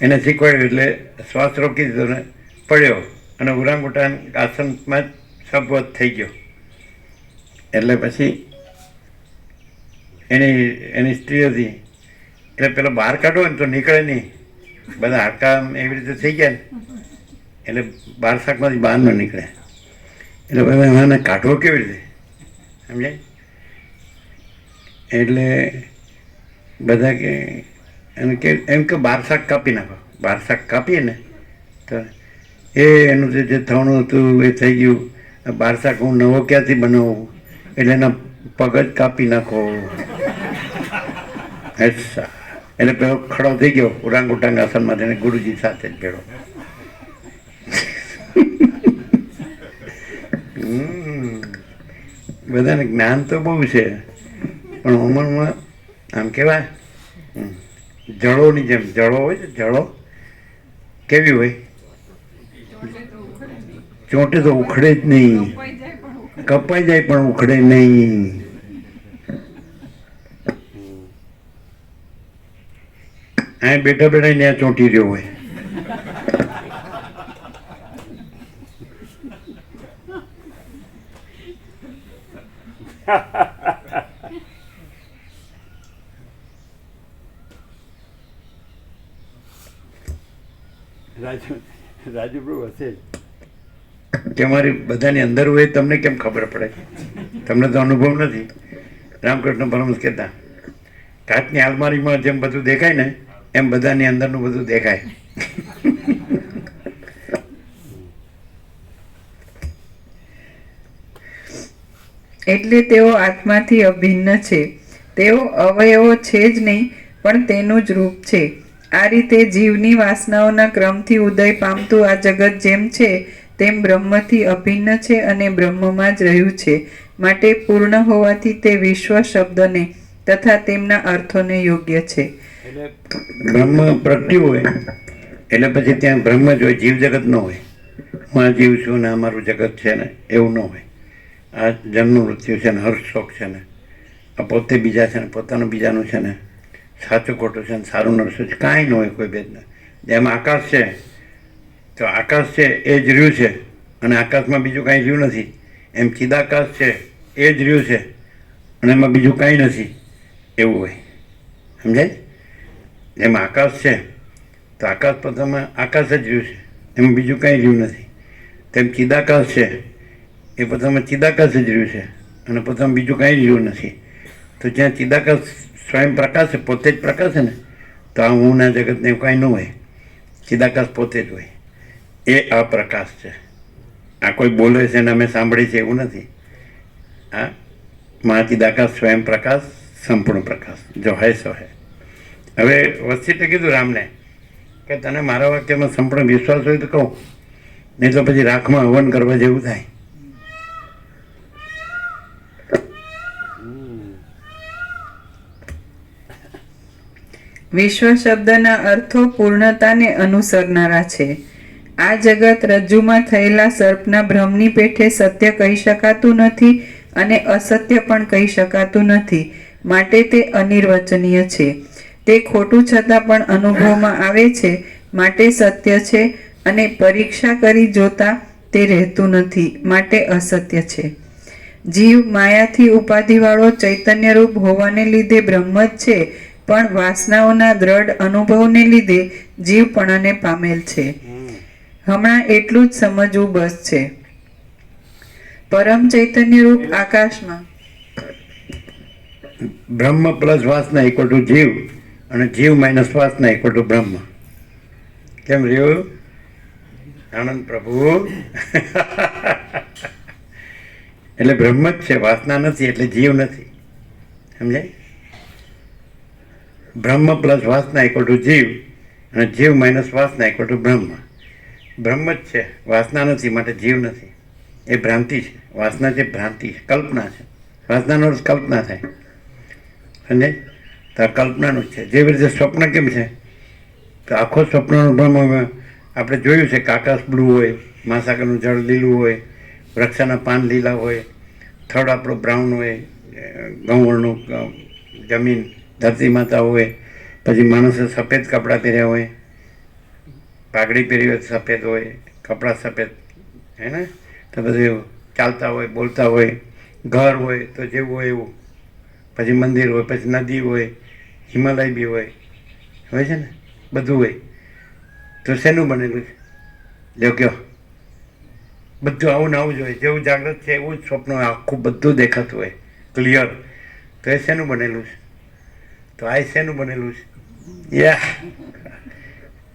Speaker 2: એને શીખવાડ્યું એટલે શ્વાસ રોકી દીધો ને પડ્યો અને ઉરાંગ ઉટાંગ આસનમાં સબવત થઈ ગયો. એટલે પછી એની સ્ત્રી હતી એટલે પેલો બહાર કાઢો ને તો નીકળે નહીં, બધા હાડકા એવી રીતે થઈ ગયા ને એટલે બાર શાકમાંથી બહાર ન નીકળે. એટલે બધા એને કાઢવો કેવી રીતે સમજાય? એટલે બધા કે એને કે એમ કે બાર શાક કાપી નાખો. બાર શાક કાપીએ ને તો એનું જે થવાનું હતું એ થઈ ગયું. બાર શાક હું નવો ક્યાંથી બનાવું? એટલે એના પગ જ કાપી નાખો. અચ્છા, એટલે પેલો ખડો થઈ ગયો ઉરાંગ ઉટાંગ આસનમાં, એને ગુરુજી સાથે જ ભેળો. બધાને જ્ઞાન તો બહુ છે પણ ઉંમરમાં આમ કહેવાય જળોની જેમ. જળો હોય છે, જળો કેવી હોય? ચોંટે તો ઉખડે જ નહીં, કપાઈ જાય પણ ઉખડે નહીં. અહીં બેઠા બેઠા ત્યાં ચોંટી રહ્યો હોય. રાજુ પ્રભુ હશે કે અમારી બધાની અંદર હોય તમને કેમ ખબર પડે? તમને તો અનુભવ નથી. રામકૃષ્ણ પરમહંસ કહેતા કાચની આલમારીમાં જેમ બધું દેખાય ને એમ બધાની અંદરનું બધું દેખાય.
Speaker 3: એટલે તેઓ આત્માથી અભિન્ન છે. તેઓ અવયવો છે જ નહીં પણ તેનું જ રૂપ છે. આ રીતે જીવની વાસનાઓના ક્રમથી ઉદય પામતું આ જગત જેમ છે તેમ બ્રહ્મથી અભિન્ન છે અને બ્રહ્મમાં જ રહ્યું છે. માટે પૂર્ણ હોવાથી તે વિશ્વ શબ્દને તથા તેમના અર્થોને યોગ્ય છે.
Speaker 2: એટલે બ્રહ્મ પ્રગટ્યું હોય એટલે પછી ત્યાં બ્રહ્મ જ હોય, જીવ જગત ન હોય. હું આ જીવ છું ને આ મારું જગત છે ને એવું ન હોય. આ જન્મ મૃત્યુ છે ને હર્ષ શોક છે ને આ પોતે બીજા છે ને પોતાનું બીજાનું છે ને સાચું ખોટું છે ને સારું નરસું છે, કાંઈ ન હોય કોઈ ભેદના. જેમ આકાશ છે તો આકાશ છે એ જ રહ્યું છે અને આકાશમાં બીજું કાંઈ રહ્યું નથી. એમ ચિદાકાશ છે એ જ રહ્યું છે અને એમાં બીજું કાંઈ નથી એવું હોય. સમજાય? જેમ આકાશ છે તો આકાશ પોતામાં આકાશ જ રહ્યું છે, એમાં બીજું કાંઈ રહ્યું નથી. તેમ ચિદાકાશ છે એ પોતામાં ચિદાકાશ જ રહ્યું છે અને પોતામાં બીજું કાંઈ રહ્યું નથી. તો જ્યાં ચિદાકાશ સ્વયં પ્રકાશ છે, પોતે જ પ્રકાશ છે ને, તો આ હુંના જગતને એવું કાંઈ ન હોય. ચિદાકાશ પોતે જ હોય. એ અપ્રકાશ છે. આ કોઈ બોલે છે ને અમે સાંભળી છે એવું નથી. આ મહાચિદાકાશ સ્વયં પ્રકાશ સંપૂર્ણ પ્રકાશ જો હૈ સો હૈ. હવે વસ્તીતે કીધું રામને કે તને મારા વાક્યમાં સંપૂર્ણ વિશ્વાસ હોય તો કહું, નહીં તો પછી રાખમાં હવન કરવા જેવું થાય.
Speaker 3: વિશ્વ શબ્દના અર્થો પૂર્ણતાને અનુસરનારા છે. આ જગત રજ્જુમાં થયેલા સર્પના ભ્રમની પેઠે સત્ય કહી શકાતું નથી અને અસત્ય પણ કહી શકાતું નથી. માટે તે અનિર્વચનીય છે. તે ખોટું છતાં પણ અનુભવમાં આવે છે માટે સત્ય છે અને પરીક્ષા કરી જોતા તે રહેતું નથી માટે અસત્ય છે. જીવ માયાથી ઉપાધિવાળો ચૈતન્યરૂપ હોવાને લીધે બ્રહ્મ જ છે, પણ વાસનાઓના દ્રઢ અનુભવને લીધે જીવપણાને પામેલ છે. હમણાં એટલું જ સમજવું બસ છે. પરમ ચૈતન્ય રૂપ આકાશમાં
Speaker 2: બ્રહ્મ પ્લસ વાસના ઇક્વલ ટુ જીવ, અને જીવ માઇનસ વાસના ઇક્વલ ટુ બ્રહ્મ. કેમ રહ્યું આનંદ પ્રભુ? એટલે બ્રહ્મ જ છે, વાસના નથી, એટલે જીવ નથી. સમજાય? બ્રહ્મ પ્લસ વાસના ઇક્વલ ટુ જીવ, અને જીવ માઇનસ વાસના ઇક્વલ ટુ બ્રહ્મ. બ્રહ્મ જ છે, વાસના નથી, માટે જીવ નથી. એ ભ્રાંતિ છે. વાસના જે ભ્રાંતિ છે, કલ્પના છે. વાસનાનો અર્થ કલ્પના થાય. સમજાય? તો આ કલ્પનાનું જ છે. જેવી રીતે સ્વપ્ન કેમ છે, તો આખો સ્વપ્નનો ભ્રમ આપણે જોયું છે કે આકાશ બ્લુ હોય, મહાસાગરનું જળ લીલું હોય, વૃક્ષાના પાન લીલા હોય, થડ આપણો બ્રાઉન હોય, ઘઉંવળનું જમીન ધરતી માતા હોય, પછી માણસે સફેદ કપડાં પહેર્યા હોય, પાઘડી પહેરી હોય સફેદ હોય, કપડાં સફેદ, હે ને? તો બધું ચાલતા હોય, બોલતા હોય, ઘર હોય તો જેવું હોય એવું, પછી મંદિર હોય, પછી નદી હોય, હિમાલય બી હોય છે ને, બધું હોય. તો શેનું બનેલું છે? જો કયો. બધું આવું ને આવું જ હોય. જેવું જાગૃત છે એવું જ સ્વપ્ન આખું બધું દેખાતું હોય ક્લિયર. તો એ શેનું બનેલું છે? તો આ શેનું બનેલું છે? યા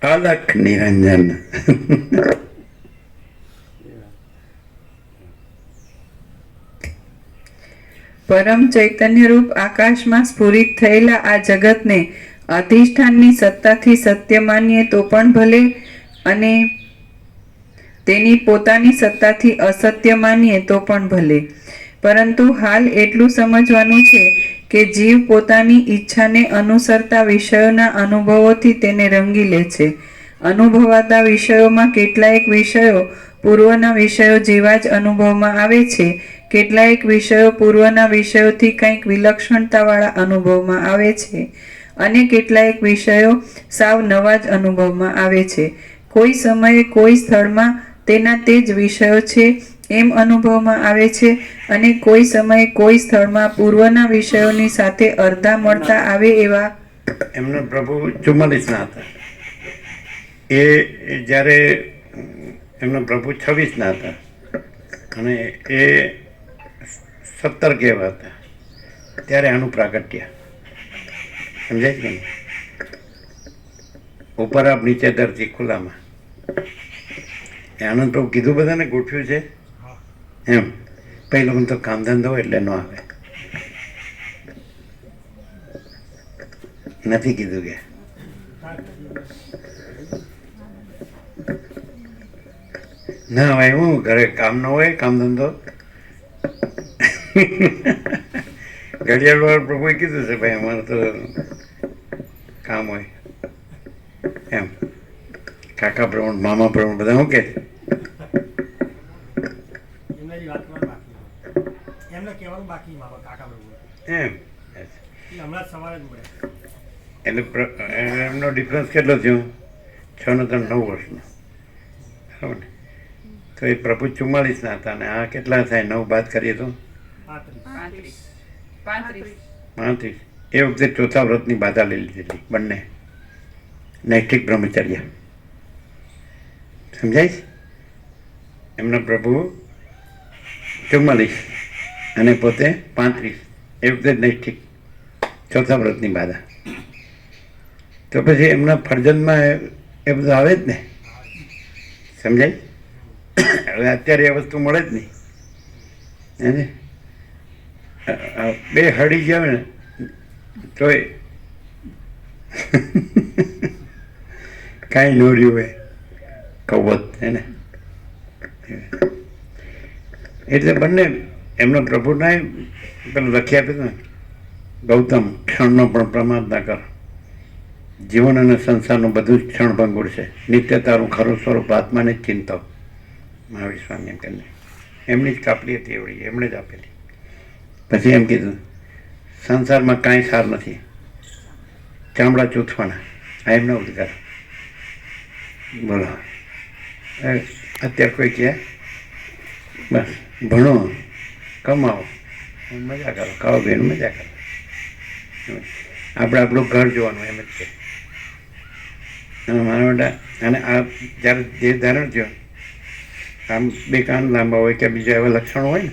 Speaker 2: અલખ નિરંજન.
Speaker 3: પરમ ચૈતન્ય રૂપ આકાશમાં સ્ફુરિત થયેલા આ જગતને અધિષ્ઠાનની સત્તાથી સત્ય માનીએ તો પણ ભલે, અને તેની પોતાની સત્તાથી અસત્ય માનીએ તો પણ ભલે, પરંતુ હાલ એટલું સમજવાનું છે કે જીવ પોતાની ઈચ્છાને અનુસરતા વિષયોના અનુભવોથી તેને રંગી લે છે. અનુભવાતા વિષયોમાં કેટલાયક વિષયો પૂર્વના વિષયો જેવા જ અનુભવમાં આવે છે, કેટલાયક વિષયો પૂર્વના વિષયોથી કંઈક વિલક્ષણતાવાળા અનુભવમાં આવે છે, અને કેટલાયક વિષયો સાવ નવા જ અનુભવમાં આવે છે. કોઈ સમયે કોઈ સ્થળમાં તેના તે જ વિષયો છે એમ અનુભવમાં આવે છે, અને કોઈ સમયે કોઈ સ્થળમાં પૂર્વના વિષયોની સાથે અડધા મળતા આવે એવા.
Speaker 2: એમના પ્રભુ 44ના હતા. એ જ્યારે એમના પ્રભુ 26ના હતા, અને એ 17 કેવા હતા, ત્યારે આનું પ્રાગટ્ય. સમજાય કે નહીં? ઉપર આપ નીચે ધરતી ખુલ્લામાં. એ આનંદ પ્રભુ કીધું બધાને ગોઠવ્યું છે એમ. પછી લોકો તો કામ ધંધો હોય એટલે ન આવે. નથી કીધું કે ના ભાઈ, હું ઘરે કામ ન હોય, કામ ધંધો. ઘડિયાળ વાળા પ્રભુએ કીધું છે ભાઈ અમારે તો કામ હોય એમ. કાકા પ્રમાણ, મામા પ્રમાણ બધા શું કે છે? એમ એટલે એમનો ડિફરન્સ કેટલો થયો? 6 ને 3 9 વર્ષનો. બરાબર ને? તો એ પ્રભુ 44ના હતા, અને આ કેટલા થાય? 9 બાદ કરીએ તો 35. એ વખતે ચોથા વ્રતની બાધા લઈ લીધેલી બંને, નૈષ્ઠિક બ્રહ્મચર્ય. સમજાય છે? એમના પ્રભુ 44 અને પોતે 35. એ વખતે જ નૈષ્ઠિક ચોથા વ્રતની બાધા. તો પછી એમના ફરજનમાં એ બધું આવે જ ને. સમજાય? હવે અત્યારે એ વસ્તુ મળે જ નહીં. હે? બે હળી ગયા ને તોય કાંઈ ન રહ્યું હોય કવત, હે ને? એટલે બંને એમના પ્રભુના પેલું લખી આપ્યું ને, ગૌતમ ક્ષણનો પણ પ્રમાદ ના કર. જીવન અને સંસારનું બધું જ ક્ષણભંગુર છે. નિત્ય તારું ખરું સ્વરૂપ આત્માને જ ચિંતો. મહાવીર સ્વામી એમ કરીને એમની જ કાપલી હતી એવડી, એમણે જ આપેલી. પછી એમ કીધું સંસારમાં કાંઈ સાર નથી, ચામડા ચૂથવાના. આ એમનો ઉદ્ગાર. બોલો અત્યારે કોઈ કહે બસ ભણો, કમાઓ, મજા કરો, ખાઓ બેન મજા કરો. આપણે આપણું ઘર જોવાનું એમ જ છે. અને મારા માટે અને આ જ્યારે દેહ ધારણ થયો, આમ બે કાન લાંબા હોય કે બીજા એવા લક્ષણો હોય ને,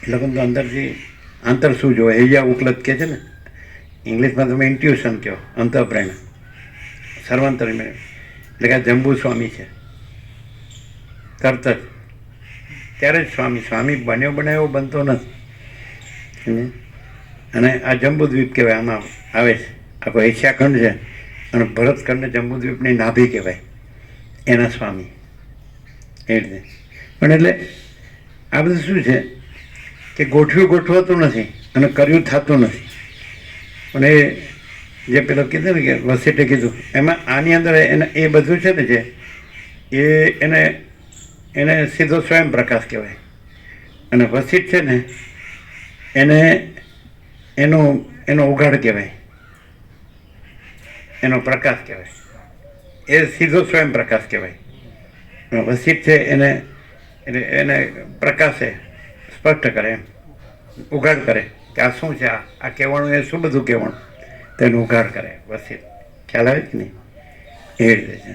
Speaker 2: એ લોકોને તો અંદરથી આંતર શું જોવે, હેજા ઉકલત કહે છે ને, ઇંગ્લિશમાં તમે ઇન્ટ્યુશન કહો, અંતઃપ્રેરણા, સર્વાંતરી એટલે કે આ જંબુ સ્વામી છે તરત જ. ત્યારે જ સ્વામી બનાવ્યો બનતો નથી. અને આ જંબુદ્વીપ કહેવાય, આમાં આવે છે આખો એશિયાખંડ છે, અને ભરતખંડને જંબુદ્વીપની નાભી કહેવાય, એના સ્વામી એ રીતે. પણ એટલે આ બધું શું છે કે ગોઠવાતું નથી અને કર્યું થતું નથી. પણ એ જે પેલો કીધું ને કે વસેટે કીધું, એમાં આની અંદર એ બધું છે ને જે એને સીધો સ્વયં પ્રકાશ કહેવાય. અને વસીટ છે ને એનો ઉઘાડ કહેવાય, એનો પ્રકાશ કહેવાય. એ સીધો સ્વયં પ્રકાશ કહેવાય. વસીટ છે એને પ્રકાશે સ્પષ્ટ કરે, એમ ઉઘાડ કરે કે આ શું છે, આ કહેવાનું, એ શું બધું કહેવાનું, તેનું ઉઘાડ કરે વસીટ. ખ્યાલ આવે કે નહીં? એ રીતે છે.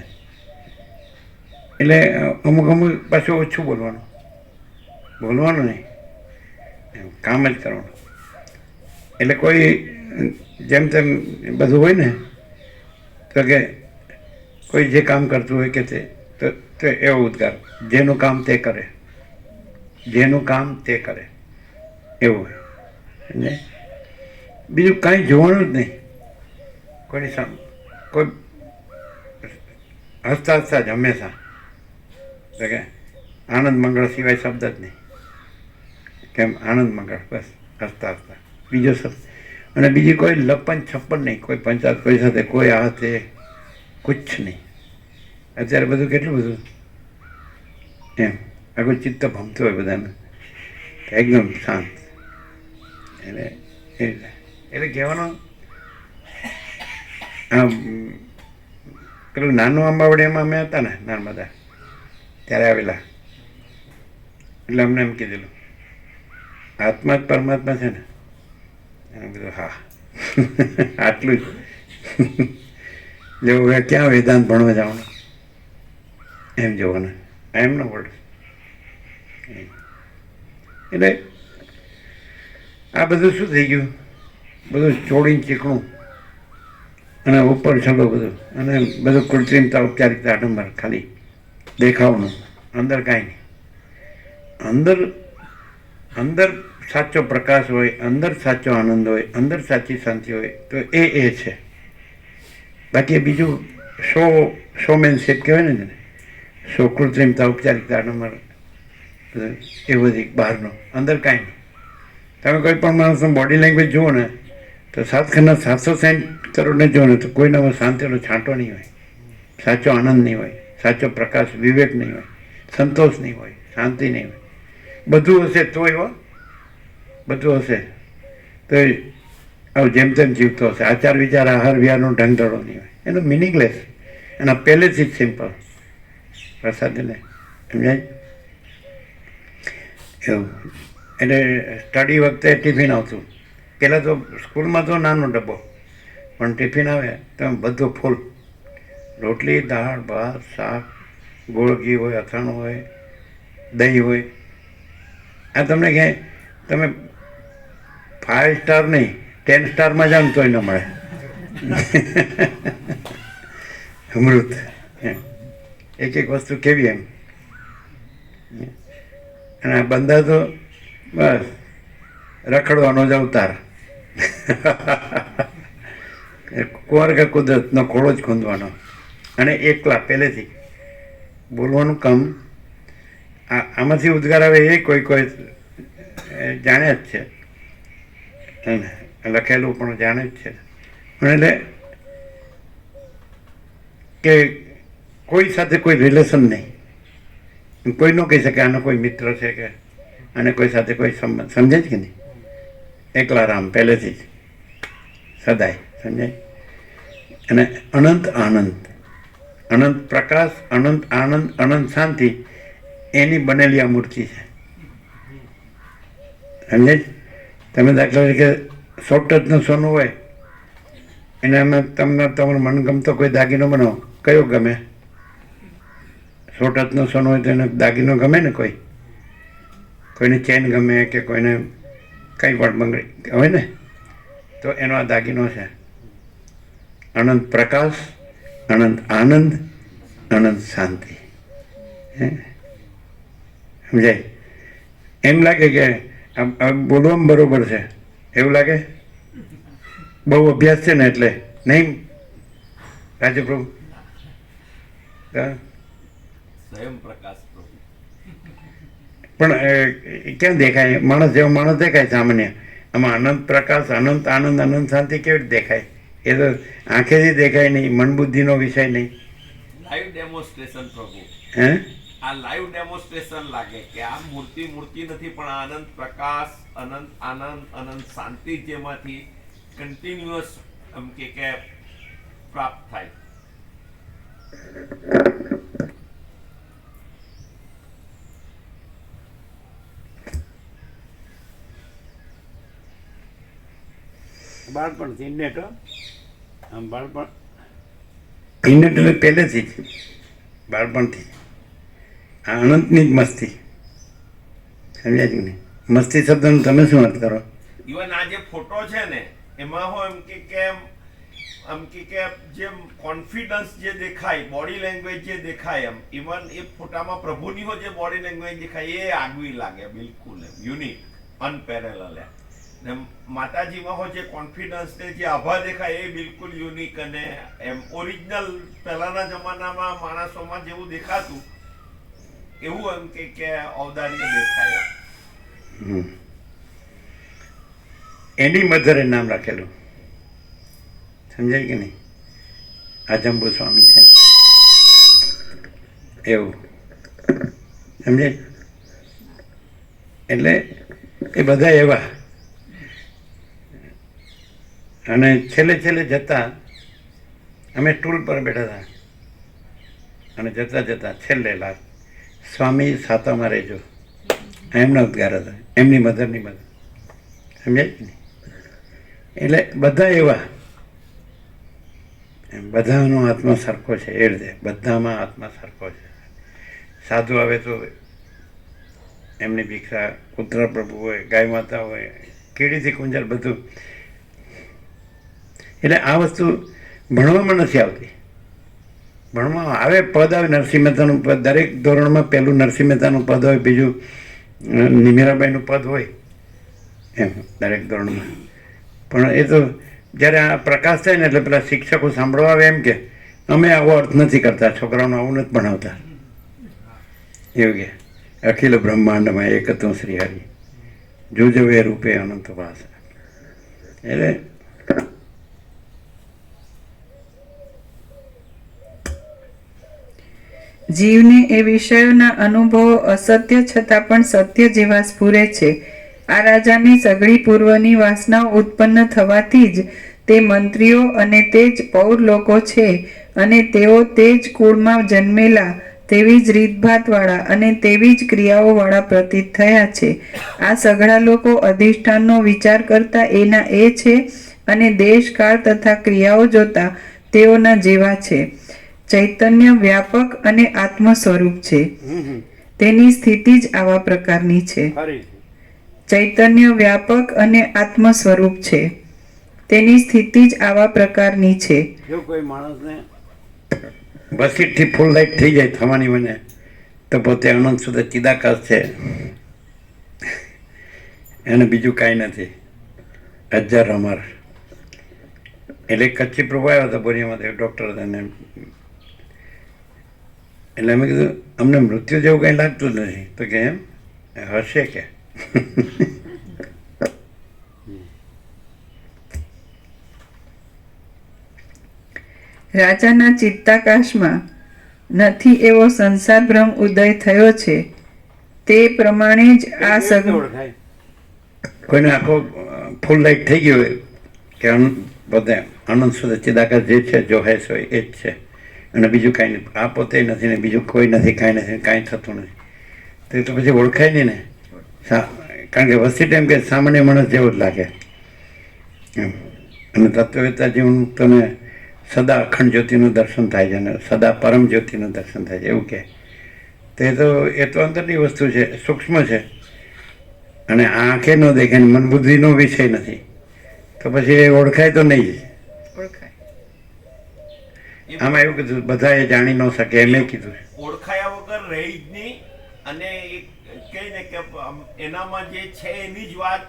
Speaker 2: એટલે અમુક પાછું ઓછું બોલવાનું નહીં, એમ કામ જ કરવાનું. એટલે કોઈ જેમ તેમ બધું હોય ને, તો કે કોઈ જે કામ કરતું હોય કે તો એવો ઉદ્ગાર, જેનું કામ તે કરે, એવું હોય. એટલે બીજું કાંઈ જોવાનું જ નહીં, કોઈની સામે કોઈ હસતા જ હંમેશા. તો કે આનંદ મંગળ સિવાય શબ્દ જ નહીં, કેમ આનંદ મંગળ, બસ હસતા બીજો શબ્દ. અને બીજી કોઈ લપન છપ્પન નહીં, કોઈ પંચાયત કોઈ સાથે કોઈ આ તે કુછ નહીં. અત્યારે બધું કેટલું બધું એમ આખું ચિત્ત ભમતું હોય બધાને, એકદમ શાંત. એટલે કહેવાનું પેલું નાનું આંબાવડીમાં અમે હતા ને નર્મદા, ત્યારે આવેલા, એટલે અમને એમ કીધેલું આત્મા જ પરમાત્મા છે ને. એને કીધું હા આટલું જ. જેવું ક્યાં વેદાંત ભણવા જવાનું, એમ જોવાનું, એમ ન વર્ડ. એટલે આ બધું શું થઈ ગયું, બધું ચોડીને ચીકણું અને ઉપર છલો બધું, અને બધું કૃત્રિમતા, ઔપચારિકતા, આડંબર, ખાલી દેખાવનું, અંદર કાંઈ નહીં. અંદર સાચો પ્રકાશ હોય, અંદર સાચો આનંદ હોય, અંદર સાચી શાંતિ હોય, તો એ છે. બાકી બીજું શોમેનશીપ કહેવાય ને, શો, કૃત્રિમતા, ઔપચારિકતા, આડંબર, એ બધી બહારનો, અંદર કાંઈ નહીં. તમે કોઈ પણ માણસનું બોડી લેંગ્વેજ જુઓ ને, તો 760 કરોડને જુઓ ને, તો કોઈનામાં શાંતિનો છાંટો નહીં હોય, સાચો આનંદ નહીં હોય, સાચો પ્રકાશ, વિવેક નહીં હોય, સંતોષ નહીં હોય, શાંતિ નહીં હોય. બધું હશે તોય બધું હશે તો આવું જેમ તેમ જીવતો હશે. આચાર વિચાર, આહાર વિહારનો ઢંગધડો નહીં હોય, એનો મિનિંગલેસ. એના પહેલેથી જ સિમ્પલ પ્રસાદને સમજાય એવું. એટલે સ્ટડી વખતે ટિફિન આવતું, પહેલાં તો સ્કૂલમાં તો નાનો ડબ્બો, પણ ટિફિન આવે તો બધું ફૂલ, રોટલી, દાળ, ભાત, શાક, ગોળ, ઘી હોય, અથાણું હોય, દહીં હોય. આ તમને ક્યાંય તમે 5 સ્ટાર નહીં 10 સ્ટારમાં જાઓ ને તોય ન મળે. અમૃત એક વસ્તુ કેવી એમ. અને આ બંદા તો બસ રખડવાનો જ અવતાર. કુંવર કે કુદરતનો ખોળો જ ખૂંદવાનો, અને એકલા પહેલેથી બોલવાનું કામ. આમાંથી ઉદ્ગાર આવે એ કોઈ જાણે જ છે, લખેલું પણ જાણે જ છે. પણ એટલે કે કોઈ સાથે કોઈ રિલેશન નહીં, કોઈ ન કહી શકે આનો કોઈ મિત્ર છે કે આને કોઈ સાથે કોઈ સંબંધ, સમજે જ કે નહીં. એકલા રામ પહેલેથી જ સદાય, સમજાય. અને અનંત આનંદ, અનંત પ્રકાશ, અનંત આનંદ, અનંત શાંતિ, એની બનેલી આ મૂર્તિ છે, સમજાય. તમે દાખલા તરીકે 100 ટચનું સોનું હોય એને અમે તમારો મનગમતો કોઈ દાગીનો બનાવો, કયો ગમે? 100 ટચનો સોનું હોય તો એને દાગીનો ગમે ને? કોઈને ચેન ગમે કે કોઈને કંઈ પણ બંગડી હોય ને, તો એનો આ દાગીનો છે. અનંત પ્રકાશ, અનંત આનંદ, અનંત શાંતિ. સમજાય? એમ લાગે કે બોલવામાં બરોબર છે એવું લાગે? બહુ અભ્યાસ છે ને એટલે નહીં રાજપ્રભુ?
Speaker 5: સ્વયં પ્રકાશ પ્રભુ.
Speaker 2: પણ ક્યાં દેખાય? માણસ જેવો માણસ દેખાય સામાન્ય. આમાં અનંત પ્રકાશ, અનંત આનંદ, અનંત શાંતિ કેવી રીતે દેખાય? એ તો આંખેથી દેખાય નહીં, મન બુદ્ધિનો વિષય નહીં.
Speaker 5: લાઈવ ડેમોન્સ્ટ્રેશન પ્રભુ.
Speaker 2: હે?
Speaker 5: આ લાઈવ ડેમોન્સ્ટ્રેશન લાગે કે આ મૂર્તિ નથી, પણ આ અનંત પ્રકાશ, અનંત આનંદ, અનંત શાંતિ જેમાંથી કન્ટિન્યુઅસ એમ કે પ્રાપ્ત થાય.
Speaker 6: બાળપણથી નેટ આમ બાળપણ
Speaker 2: એને એટલે પહેલેથી જ બાળપણથી આ અનંતની જ મસ્તી. સમજ્યા કે નહીં? મસ્તી શબ્દનો તમે શું અર્થ કરો?
Speaker 5: ઇવન આ જે ફોટો છે ને એમાં હું એમ કે જેમ કોન્ફિડન્સ જે દેખાય, બોડી લેંગ્વેજ જે દેખાય, એમ ઇવન એ ફોટામાં પ્રભુની હો જે બોડી લેંગ્વેજ દેખાય એ આગવી લાગે, બિલકુલ એમ યુનિક, અનપેરેલલ. ને માતાજીમાં હો જે કોન્ફિડન્સ ને જે આભા દેખાય એ બિલકુલ યુનિક અને એમ ઓરિજિનલ પહેલાના જમાનામાં માણસોમાં જેવું દેખાતું એવું એમ કે અવદારીય દેખાય.
Speaker 2: એની મધરે નામ રાખેલું. સમજાય કે નહીં? આ જંબુ સ્વામી છે એવું. સમજાય? એટલે એ બધા એવા. અને છેલ્લે જતા અમે ટૂલ પર બેઠા હતા અને જતા છેલ્લે લાલ સ્વામી સાતામાં રહેજો, એમના ઉદ્ગાર હતા, એમની મધરની મધર. સમજાય કે નહીં? એટલે બધા એવા. બધાનો આત્મા સરખો છે એ રીતે બધામાં આત્મા સરખો છે. સાધુ આવે તો એમની ભિક્ષા, કુતરા પ્રભુ હોય, ગાય માતા હોય, કીડીથી કુંજર, બધું. એટલે આ વસ્તુ ભણવામાં નથી આવતી. ભણવામાં આવે, પદ આવે, નરસિંહ મહેતાનું પદ દરેક ધોરણમાં. પહેલું નરસિંહ મહેતાનું પદ હોય, બીજું નિમિરાબાઈનું પદ હોય, એમ દરેક ધોરણમાં. પણ એ તો જ્યારે આ પ્રકાશ થાય ને એટલે પેલા શિક્ષકો સાંભળવા આવે એમ કે અમે આવો અર્થ નથી કરતા, છોકરાઓને આવું નથી ભણાવતા. એવું કે અખિલ બ્રહ્માંડમાં એક હતું શ્રી હરિ, જોજવે રૂપે અનંત વાસ. એટલે
Speaker 3: જીવને એ વિષયોના અનુભવો અસત્ય છતાં પણ સત્ય જેવા સ્ફુરે છે. આ રાજાની સઘળી પૂર્વની વાસનાઓ ઉત્પન્ન થવાથી જ તે મંત્રીઓ અને તે જ પૌર લોકો છે, અને તેઓ તે જ કુળમાં જન્મેલા, તેવી જ રીતભાતવાળા અને તેવી જ ક્રિયાઓવાળા પ્રતીત થયા છે. આ સઘળા લોકો અધિષ્ઠાનનો વિચાર કરતા એના એ છે, અને દેશ કાળ તથા ક્રિયાઓ જોતા તેઓના જેવા છે. ચૈતન્ય વ્યાપક અને આત્મ સ્વરૂપ છે. તેની સ્થિતિ જ આવા પ્રકારની છે. ચૈતન્ય વ્યાપક અને આત્મ સ્વરૂપ છે. તેની સ્થિતિ જ આવા પ્રકારની છે.
Speaker 6: જો કોઈ માણસને
Speaker 2: બસીટથી ફૂલ લાઈટ થઈ જાય થવાની મને, તો પોતે અનંત સુધી ચિદાકાશ છે, એને બીજું કાંઈ નથી. હજાર અમર. એટલે કચ્છી પ્રભુ આવ્યા હતા બોરિયામાંથી, ડૉક્ટર હતા ને. એટલે અમે કીધું અમને મૃત્યુ જેવું કંઈ લાગતું જ નથી. તો કે એમ હશે કે?
Speaker 3: રાજાના ચિત્તાકાશમાં નથી એવો સંસાર બ્રહ્મ ઉદય થયો છે. તે પ્રમાણે જ આ
Speaker 6: ઓળખાય.
Speaker 2: કોઈને આખો ફૂલ લાઈટ થઈ ગયો હોય કે બધે અનંત સુધી ચિદાકાશ જે છે, જો હેસ હોય એ જ છે, અને બીજું કાંઈ નહીં. આ પોતે નથી ને બીજું કોઈ નથી, કાંઈ નથી, કાંઈ થતું નથી. તો પછી ઓળખાય નહીં ને. કારણ કે વસ્તી એમ કે સામાન્ય માણસ જેવો જ લાગે એમ. અને તત્વવેતા જીવન તને સદા અખંડ જ્યોતિનું દર્શન થાય છે અને સદા પરમ જ્યોતિનું દર્શન થાય છે એવું કહે. એ તો અંદરની વસ્તુ છે, સૂક્ષ્મ છે અને આંખે ન દેખાય, મન બુદ્ધિનો વિષય નથી, તો પછી એ ઓળખાય તો નહીં જ.
Speaker 3: ઓળખાય.
Speaker 2: આમાં એવું કીધું બધા એ જાણી ન શકે એમ કીધું.
Speaker 5: ઓળખાયા વગર રહી જ નહીં. અને કહે ને કે એનામાં જે છે એની જ વાત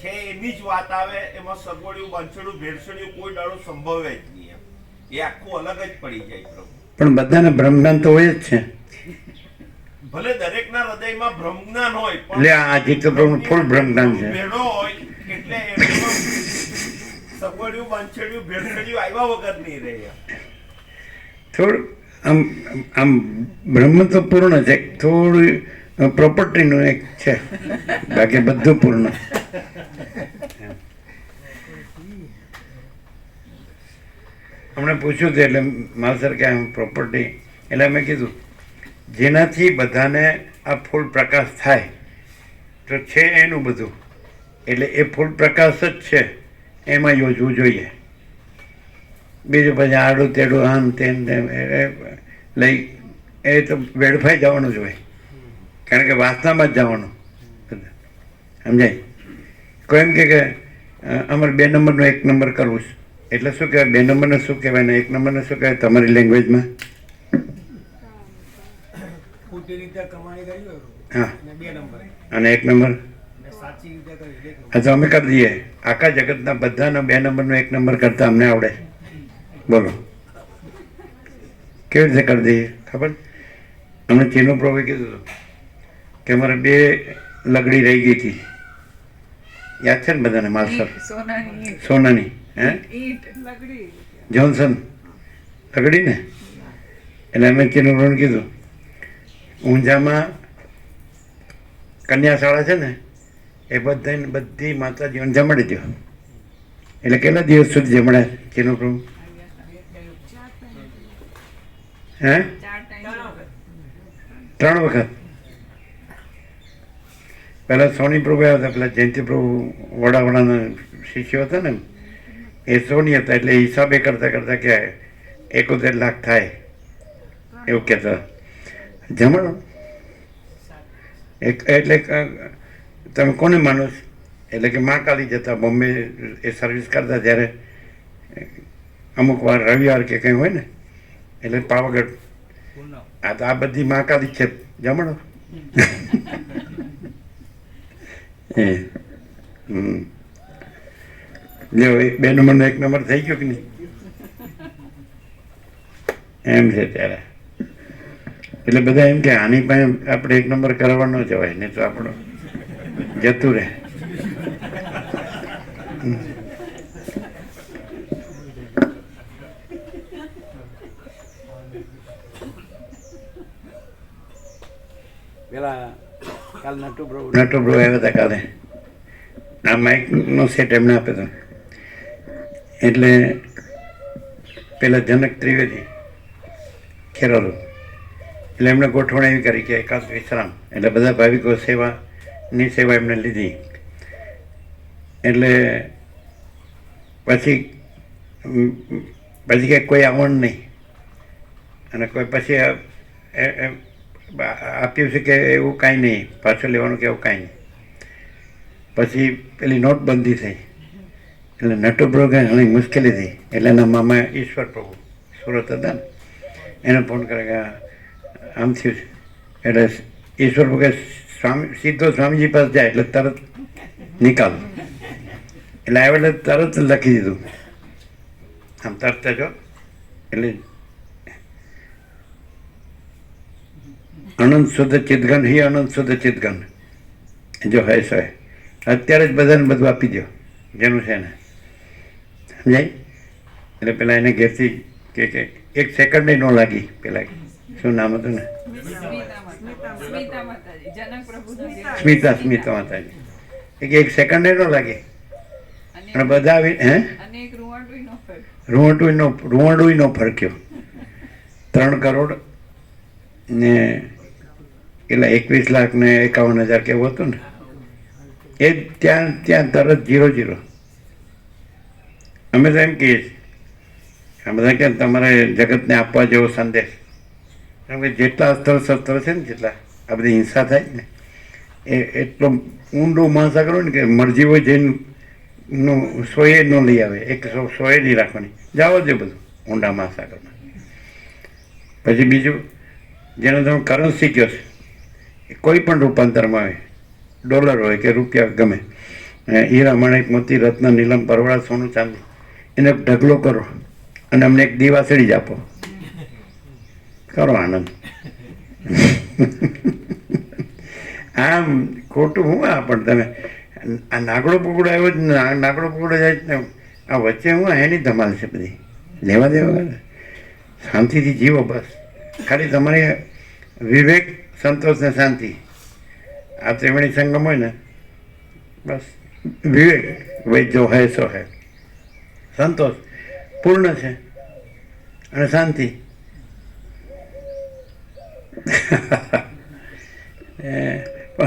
Speaker 5: છે, એની જ વાત આવે, એમાં સગવડિયું બાંછડું ભેળસેળિયું કોઈ દાડો સંભવે જ નહીં. એમ એ આખું અલગ જ પડી જાય પ્રભુ.
Speaker 2: પણ બધાને બ્રહ્મજ્ઞાન તો હોય જ છે.
Speaker 5: ભલે દરેકના હૃદયમાં બ્રહ્મજ્ઞાન હોય,
Speaker 2: એટલે આ જીત પ્રભુ ફૂલ બ્રહ્મજ્ઞાન છે.
Speaker 5: ભેળો હોય એટલે એમાં સગવડિયું બાંછડ્યું ભેળસેળિયું આવ્યા વગર નહીં રહે.
Speaker 2: થોડું આમ બ્રહ્મ તો પૂર્ણ છે, થોડું પ્રોપર્ટીનું એક છે, બાકી બધું પૂર્ણ. હમણાં પૂછ્યું હતું એટલે માવસર કે આમ પ્રોપર્ટી, એટલે મેં કીધું જેનાથી બધાને આ ફૂલ પ્રકાશ થાય તો છે એનું બધું, એટલે એ ફૂલ પ્રકાશ જ છે એમાં યોજવું જોઈએ. બીજું પછી આડું તેડું આમ તેમ તેમ લઈ એ તો વેડફાઈ જવાનું જ હોય, કારણ કે વાસનામાં જ જવાનું. સમજાય? કોઈ એમ કે અમારે 2 નંબરનો 1 નંબર કરવું છે, એટલે શું કહેવાય? 2 નંબરને શું કહેવાય ને 1 નંબરને શું કહેવાય તમારી લેંગ્વેજમાં?
Speaker 1: ખોટી રીતે કમાણી કરી હોય
Speaker 2: હા,
Speaker 1: અને 2 નંબર
Speaker 2: અને 1 નંબર
Speaker 1: અને સાચી રીતે કરી 1 નંબર.
Speaker 2: હા, તો અમે કરી દઈએ. આખા જગતના બધાનો 2 નંબરનો 1 નંબર કરતા અમને આવડે. બોલો કેવી રીતે કરી દઈએ? ખબર? અમને ચીનો પ્રભુએ કીધું હતું કે અમારે 2 લગડી રહી ગઈ હતી, યાદ છે ને બધાને? માલસર
Speaker 3: સોનાની
Speaker 2: સોનાની, હે
Speaker 3: ઈંટ લગડી.
Speaker 2: જોન્સન લગડી ને, એટલે અમે ચીનો પ્રભુને કીધું ઊંઝામાં કન્યાશાળા છે ને એ બધી માતાજીઓને જમાડી દો. એટલે કેટલા દિવસ સુધી જમણ્યા ચીનો પ્રભુ? હે 3 વખત. પહેલાં સોની પ્રભુ આવ્યા હતા, પેલા જયંતિ પ્રભુ વડાના શિષ્યો હતા ને એ સોની હતા, એટલે હિસાબે કરતાં કરતાં કે 71 લાખ થાય એવું કહેતા. જમણો એટલે તમે કોને માનો છો? એટલે કે મા કાલી જતા બોમ્બે એ સર્વિસ કરતા ત્યારે અમુક વાર રવિવાર કે કંઈ હોય ને એટલે પાવાગઢ. આ તો આ બધી મા કાલી છે જમણો. જો 2 નંબરનો 1 નંબર થઈ ગયો કે નહીં? એમ છે ત્યારે. એટલે બધા એમ કે આની પાસે આપણે 1 નંબર કરવા ન જવાય, નહીં તો આપણો જતું રહે.
Speaker 1: પેલા કાલ નટુ પ્રભુ
Speaker 2: આવ્યા હતા કાલે. આ માઇકનો સેટ એમણે આપ્યો હતો. એટલે પેલા જનક ત્રિવેદી ખેરાલુ, એટલે એમણે ગોઠવણ એવી કરી કે એકાદ વિશ્રામ, એટલે બધા ભાવિકો સેવાની સેવા એમને લીધી. એટલે પછી કે કોઈ આવવાનું નહીં, અને કોઈ પછી આપ્યું છે કે એવું કાંઈ નહીં, પાછું લેવાનું કે એવું કાંઈ નહીં. પછી પેલી નોટબંધી થઈ એટલે નટુ પ્રભુ ઘણી મુશ્કેલી થઈ. એટલે એના મામા ઈશ્વર પ્રભુ સુરત હતા ને એને ફોન કરે કે આમ થયું છે. એટલે ઈશ્વર પ્રભુ કે સીધો સ્વામીજી પાસે જાય એટલે તરત નિકાલ. એટલે આવે એટલે તરત લખી દીધું આમ તરત જ. એટલે અનંત શુદ્ધ ચિદઘન હી અનંત શુદ્ધ ચિદઘન જો હે સો અત્યારે જ બધાને બધું આપી દો જેનું છે ને. સમજાય? એટલે પેલા એને ઘેરથી કે 1 સેકન્ડ ન લાગી. પેલા શું નામ હતું ને? સ્મિતા માતાજી. કે 1 સેકન્ડ ન લાગે અને બધા આવી હે રૂવાંડું નો ફરક્યો. 3 કરોડ ને એટલે 21 લાખ ને 51,000 કેવું હતું ને એ ત્યાં તરત 0 0. અમે તો એમ કહીએ છીએ આ બધા કે તમારે જગતને આપવા જેવો સંદેશ, કારણ કે જેટલા અસ્ત્ર શસ્ત્રો છે ને, જેટલા આ બધી હિંસા થાય ને, એ એટલો ઊંડો મહાસાગર હોય ને કે મરજી હોય જઈને સોએ ન લઈ આવે, એક સોએ નહીં રાખવાની, જાઓ દે બધું ઊંડા મહાસાગરમાં. પછી બીજું, જેનો તમે કરન્સી કહો છો એ કોઈ પણ રૂપાંતરમાં આવે, ડોલર હોય કે રૂપિયા ગમે, હીરા માણેક મોતી રત્ન નીલમ પરવાળા સોનું ચાંદી, એને ઢગલો કરો અને અમને એક દીવાસળી જ આપો, કરો આનંદ. આમ ખોટું હું આ પણ તમે આ નાગડો પકડો આવ્યો જ નાગડો પકડો જાય ને આ વચ્ચે હું એની ધમાલ છે બધી, લેવા દેવા કરે. શાંતિથી જીવો બસ, ખાલી તમારી વિવેક, સંતોષ ને શાંતિ, આ ત્રિવેણી સંગમ હોય ને બસ. વિવેક વૈ જો હૈ સો હૈ, સંતોષ પૂર્ણ છે અને શાંતિ.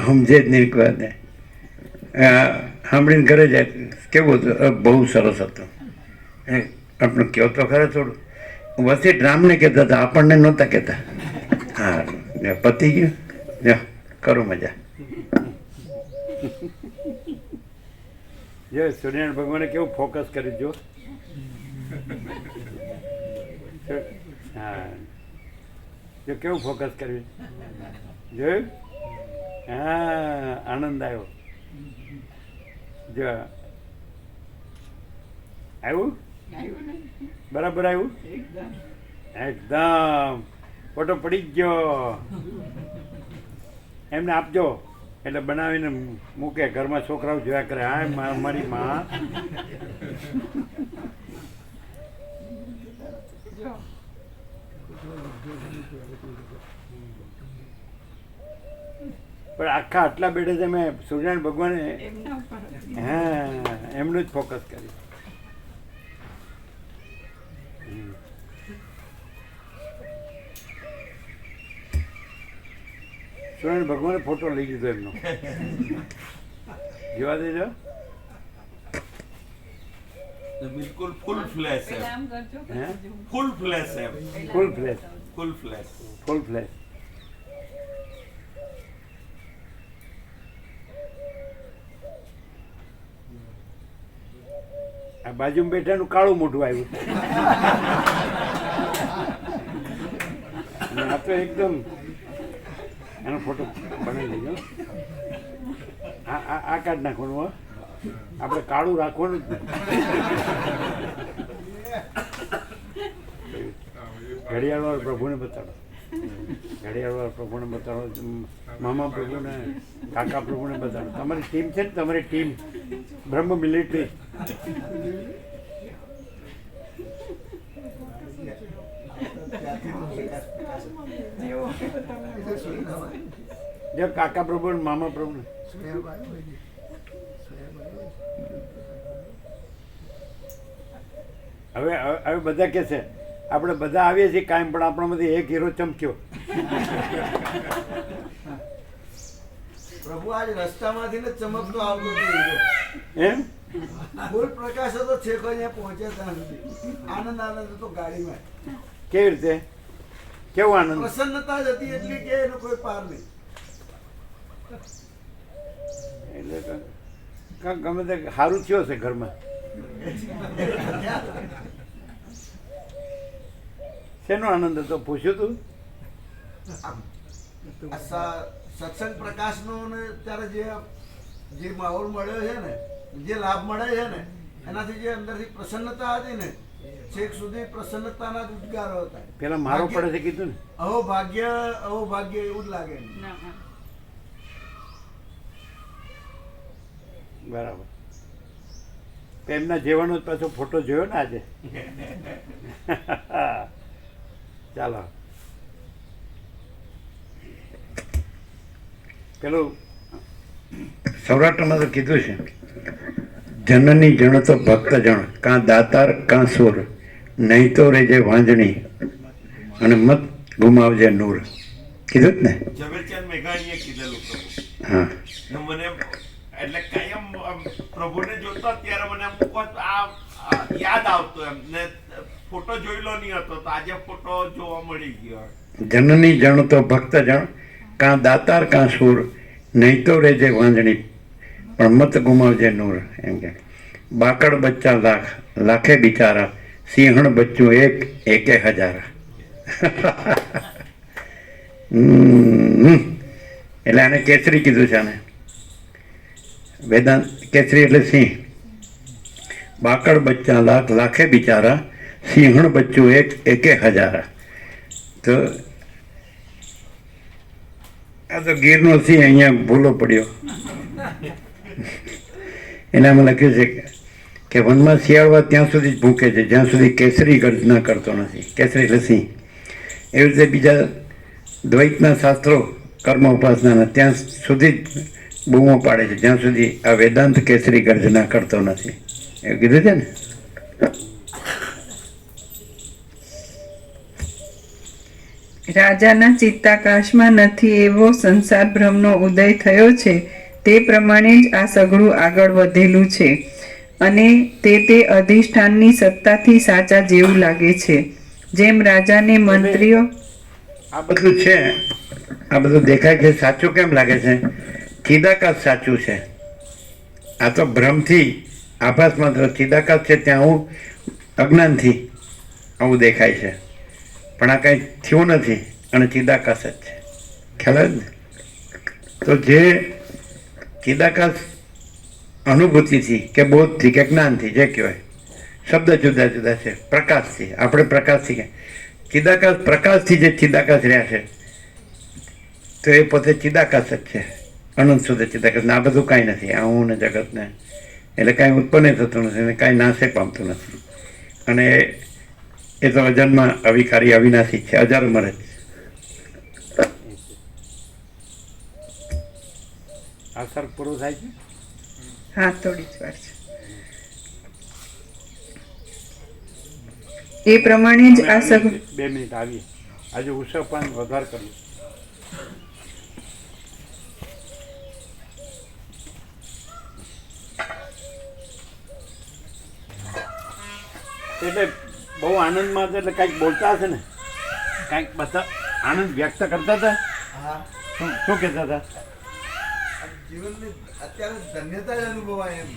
Speaker 2: સમજે જ નહીં કોઈ ને. સાંભળીને ઘરે જાય કેવું હતું, બહુ સરસ હતું. આપણે કહો તો ખરે થોડું. વસેટ રામને કહેતા હતા, આપણને નહોતા કહેતા. હા પતી ગયું, લ્યો કરો મજા.
Speaker 7: જો સૂર્યનારાયણ ભગવાને કેવું ફોકસ કર્યું જો. હા જો કેવું ફોકસ કર્યું જોયું. હા આનંદ આવ્યો જો. આવ્યું બરાબર આવ્યું એકદમ. ફોટો પડી જ ગયો. એમને આપજો એટલે બનાવીને મૂકે, ઘરમાં છોકરાઓ જોયા કરે, હા મારી માં. પણ આખા આટલા બેઠે છે મેં સૂર્યનારાયણ ભગવાને હા એમનું જ ફોકસ કર્યું. સૂર્યનારાયણ ભગવાને ફોટો લઈ લીધો એમનો. જોવા દેજો.
Speaker 5: બિલકુલ ફૂલ ફ્લેશ है,
Speaker 7: હે
Speaker 5: फुल फ्लैश है,
Speaker 7: ફૂલ ફ્લેશ,
Speaker 5: फुल फ्लैश.
Speaker 7: ફૂલ ફ્લેશ. આ બાજુમાં બેઠાનું કાળું મોઢું આવ્યું. અને આ તો એકદમ એનો ફોટો બનાવી લેજો. આ કાઢ નાખવાનું. હો આપણે કાળું રાખવાનું જ નહીં. ઘડિયાળવાળા પ્રભુને બતાડો, ઘડિયાળવાળા પ્રભુને બતાડો, મામા પ્રભુને, કાકા પ્રભુને બતાડો. તમારી ટીમ છે ને, તમારી ટીમ બ્રહ્મ મિલિટરી. જો કાકા પ્રભુ ને મામા પ્રભુ ને હવે હવે બધા કે છે આપણે બધા આવીએ છીએ કાયમ, પણ આપણામાંથી એક હીરો ચમક્યો.
Speaker 8: પ્રભુ આજ રસ્તામાંથી ને ચમકતો આવતો હતો.
Speaker 7: એમ
Speaker 8: ફૂલ પ્રકાશ હતો, છેકો અહીંયા પહોંચ્યા ત્યાં સુધી. આનંદ આનંદ હતો ગાડીમાં.
Speaker 7: કેવી રીતે કેવું આનંદ?
Speaker 8: પ્રસન્નતા જ હતી એટલી કે એનો કોઈ પાર નહીં.
Speaker 7: એટલે કાંક ગમે તે સારું થયો છે ઘરમાં. શેનો આનંદ હતો પૂછ્યું તું?
Speaker 8: સત્સંગ પ્રકાશનો ને ત્યારે જે માહોલ મળ્યો છે ને, જે લાભ મળે છે ને, એનાથી જે અંદરથી પ્રસન્નતા હતી ને, છેક સુધી પ્રસન્નતાના જ ઉદ્ગારો હતા.
Speaker 7: પેલા મારો પડે છે કીધું ને,
Speaker 8: અહો ભાગ્ય એવું જ લાગે.
Speaker 7: બરાબર. એમના જેવાનો પાછો ફોટો જોયો ને આજે. ચાલો પેલું
Speaker 2: સૌરાષ્ટ્રમાં તો કીધું છે, જનની જણ તો ભક્ત જણ, કાં દાતાર કાં સુર, નહીં તો રેજે વાંજણી અને મત ગુમાવજે નૂર. કીધું જ ને?
Speaker 5: ઝવેરચંદ મેઘાણીએ કીધેલું પ્રભુ.
Speaker 2: હા
Speaker 5: મને એટલે કાયમ પ્રભુને જોતો ત્યારે મને અમુક વખત આ યાદ આવતું એમ ને ફોટો જોયેલો નહીં હતો તો આજે ફોટો જોવા મળી ગયો.
Speaker 2: જનની જણ તો ભક્ત જણ, કાં દાતાર કાં સૂર, નહીં તો રેજે વાંજણી પણ મત ગુમાવજે નૂર. એમ કે બાકડ બચ્ચા લાખ, લાખે બિચારા, સિંહણ બચ્ચું એક, એકે હજારા. એટલે આને કેસરી કીધું છે. આને વેદાંત કેસરી એટલે સિંહ. બાકડ બચ્ચા લાખ, લાખે બિચારા, સિંહણ બચ્ચું એક, એકે હજારા. તો આ તો ગીરનો સિંહ અહીંયા ભૂલો પડ્યો. એનામાં લખ્યું છે કે વનમાં શિયાળવા ત્યાં સુધી જ ભૂકે છે જ્યાં સુધી કેસરી ગર્જના કરતો નથી. કેસરી એટલે સિંહ. એવી રીતે બીજા દ્વૈતના શાસ્ત્રો કર્મ ઉપાસનાના ત્યાં સુધી જ બૂમો પાડે છે જ્યાં સુધી આ વેદાંત કેસરી ગર્જના કરતો નથી. એવું કીધું છે ને.
Speaker 3: રાજાના ચિત્તાકાશમાં નથી એવો સંસાર ભ્રમનો ઉદય થયો છે. તે પ્રમાણે જ આ સઘળું આગળ વધેલું છે અને તે અધિષ્ઠાનની સત્તાથી સાચા જેવું લાગે છે. જેમ રાજાને મંત્રીઓ
Speaker 2: આ બધું છે, આ બધું દેખાય છે, સાચું કેમ લાગે છે? ચિદાકાશ સાચું છે. આ તો ભ્રમથી આભાસ માત્ર ચિદાકાશ છે ત્યાં હું અજ્ઞાનથી આવું દેખાય છે, પણ આ કંઈ થયું નથી અને ચિદાકાશ જ છે. ખ્યાલ જ ને? તો જે ચિદાકાશ અનુભૂતિથી કે બોધથી કે જ્ઞાનથી જે કહેવાય, શબ્દ જુદા જુદા છે. પ્રકાશથી આપણે પ્રકાશથી કે ચિદાકાશ, પ્રકાશથી જે ચિદાકાશ રહ્યા છે તો એ પોતે ચિદાકાશ જ છે. અનંત સુધી ચિદાકાશ. આ બધું કાંઈ નથી. આ હું ને જગતને એટલે કાંઈ ઉત્પન્ન થતું નથી અને કાંઈ નાશે પામતું નથી. અને એ તો અજન્મ અવિકારી અવિનાશી છે, અજરમર જ.
Speaker 7: આ સર પૂરું થાય છે.
Speaker 3: હા, થોડી જ વાર છે. એ પ્રમાણે જ આ સઘળું
Speaker 7: 2 મિનિટ આવીએ. આજે ઉત્સવ પણ વધારે કર્યું. એટલે બહુ આનંદમાં હતા. એટલે કાંઈક બોલતા હશે ને, કાંઈક બધા આનંદ વ્યક્ત કરતા હતા.
Speaker 8: હા,
Speaker 7: શું કહેતા હતા?
Speaker 8: જીવનની અત્યારે ધન્યતા જ અનુભવાય એમ.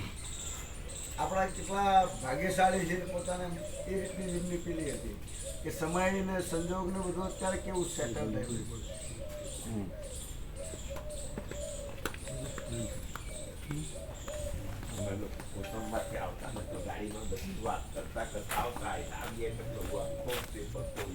Speaker 8: આપણા કેટલા ભાગ્યશાળી છે પોતાને એ રીતની જીવની પેલી હતી કે સમય ને સંજોગ ને બધું અત્યારે કેવું સેટલ થયું.
Speaker 5: કુટુંબમાંથી આવતા ને તો ગાડીમાં બધી વાત કરતા કરતા આવતા આવીએ એટલે ભગવાન ખૂબ તે બધું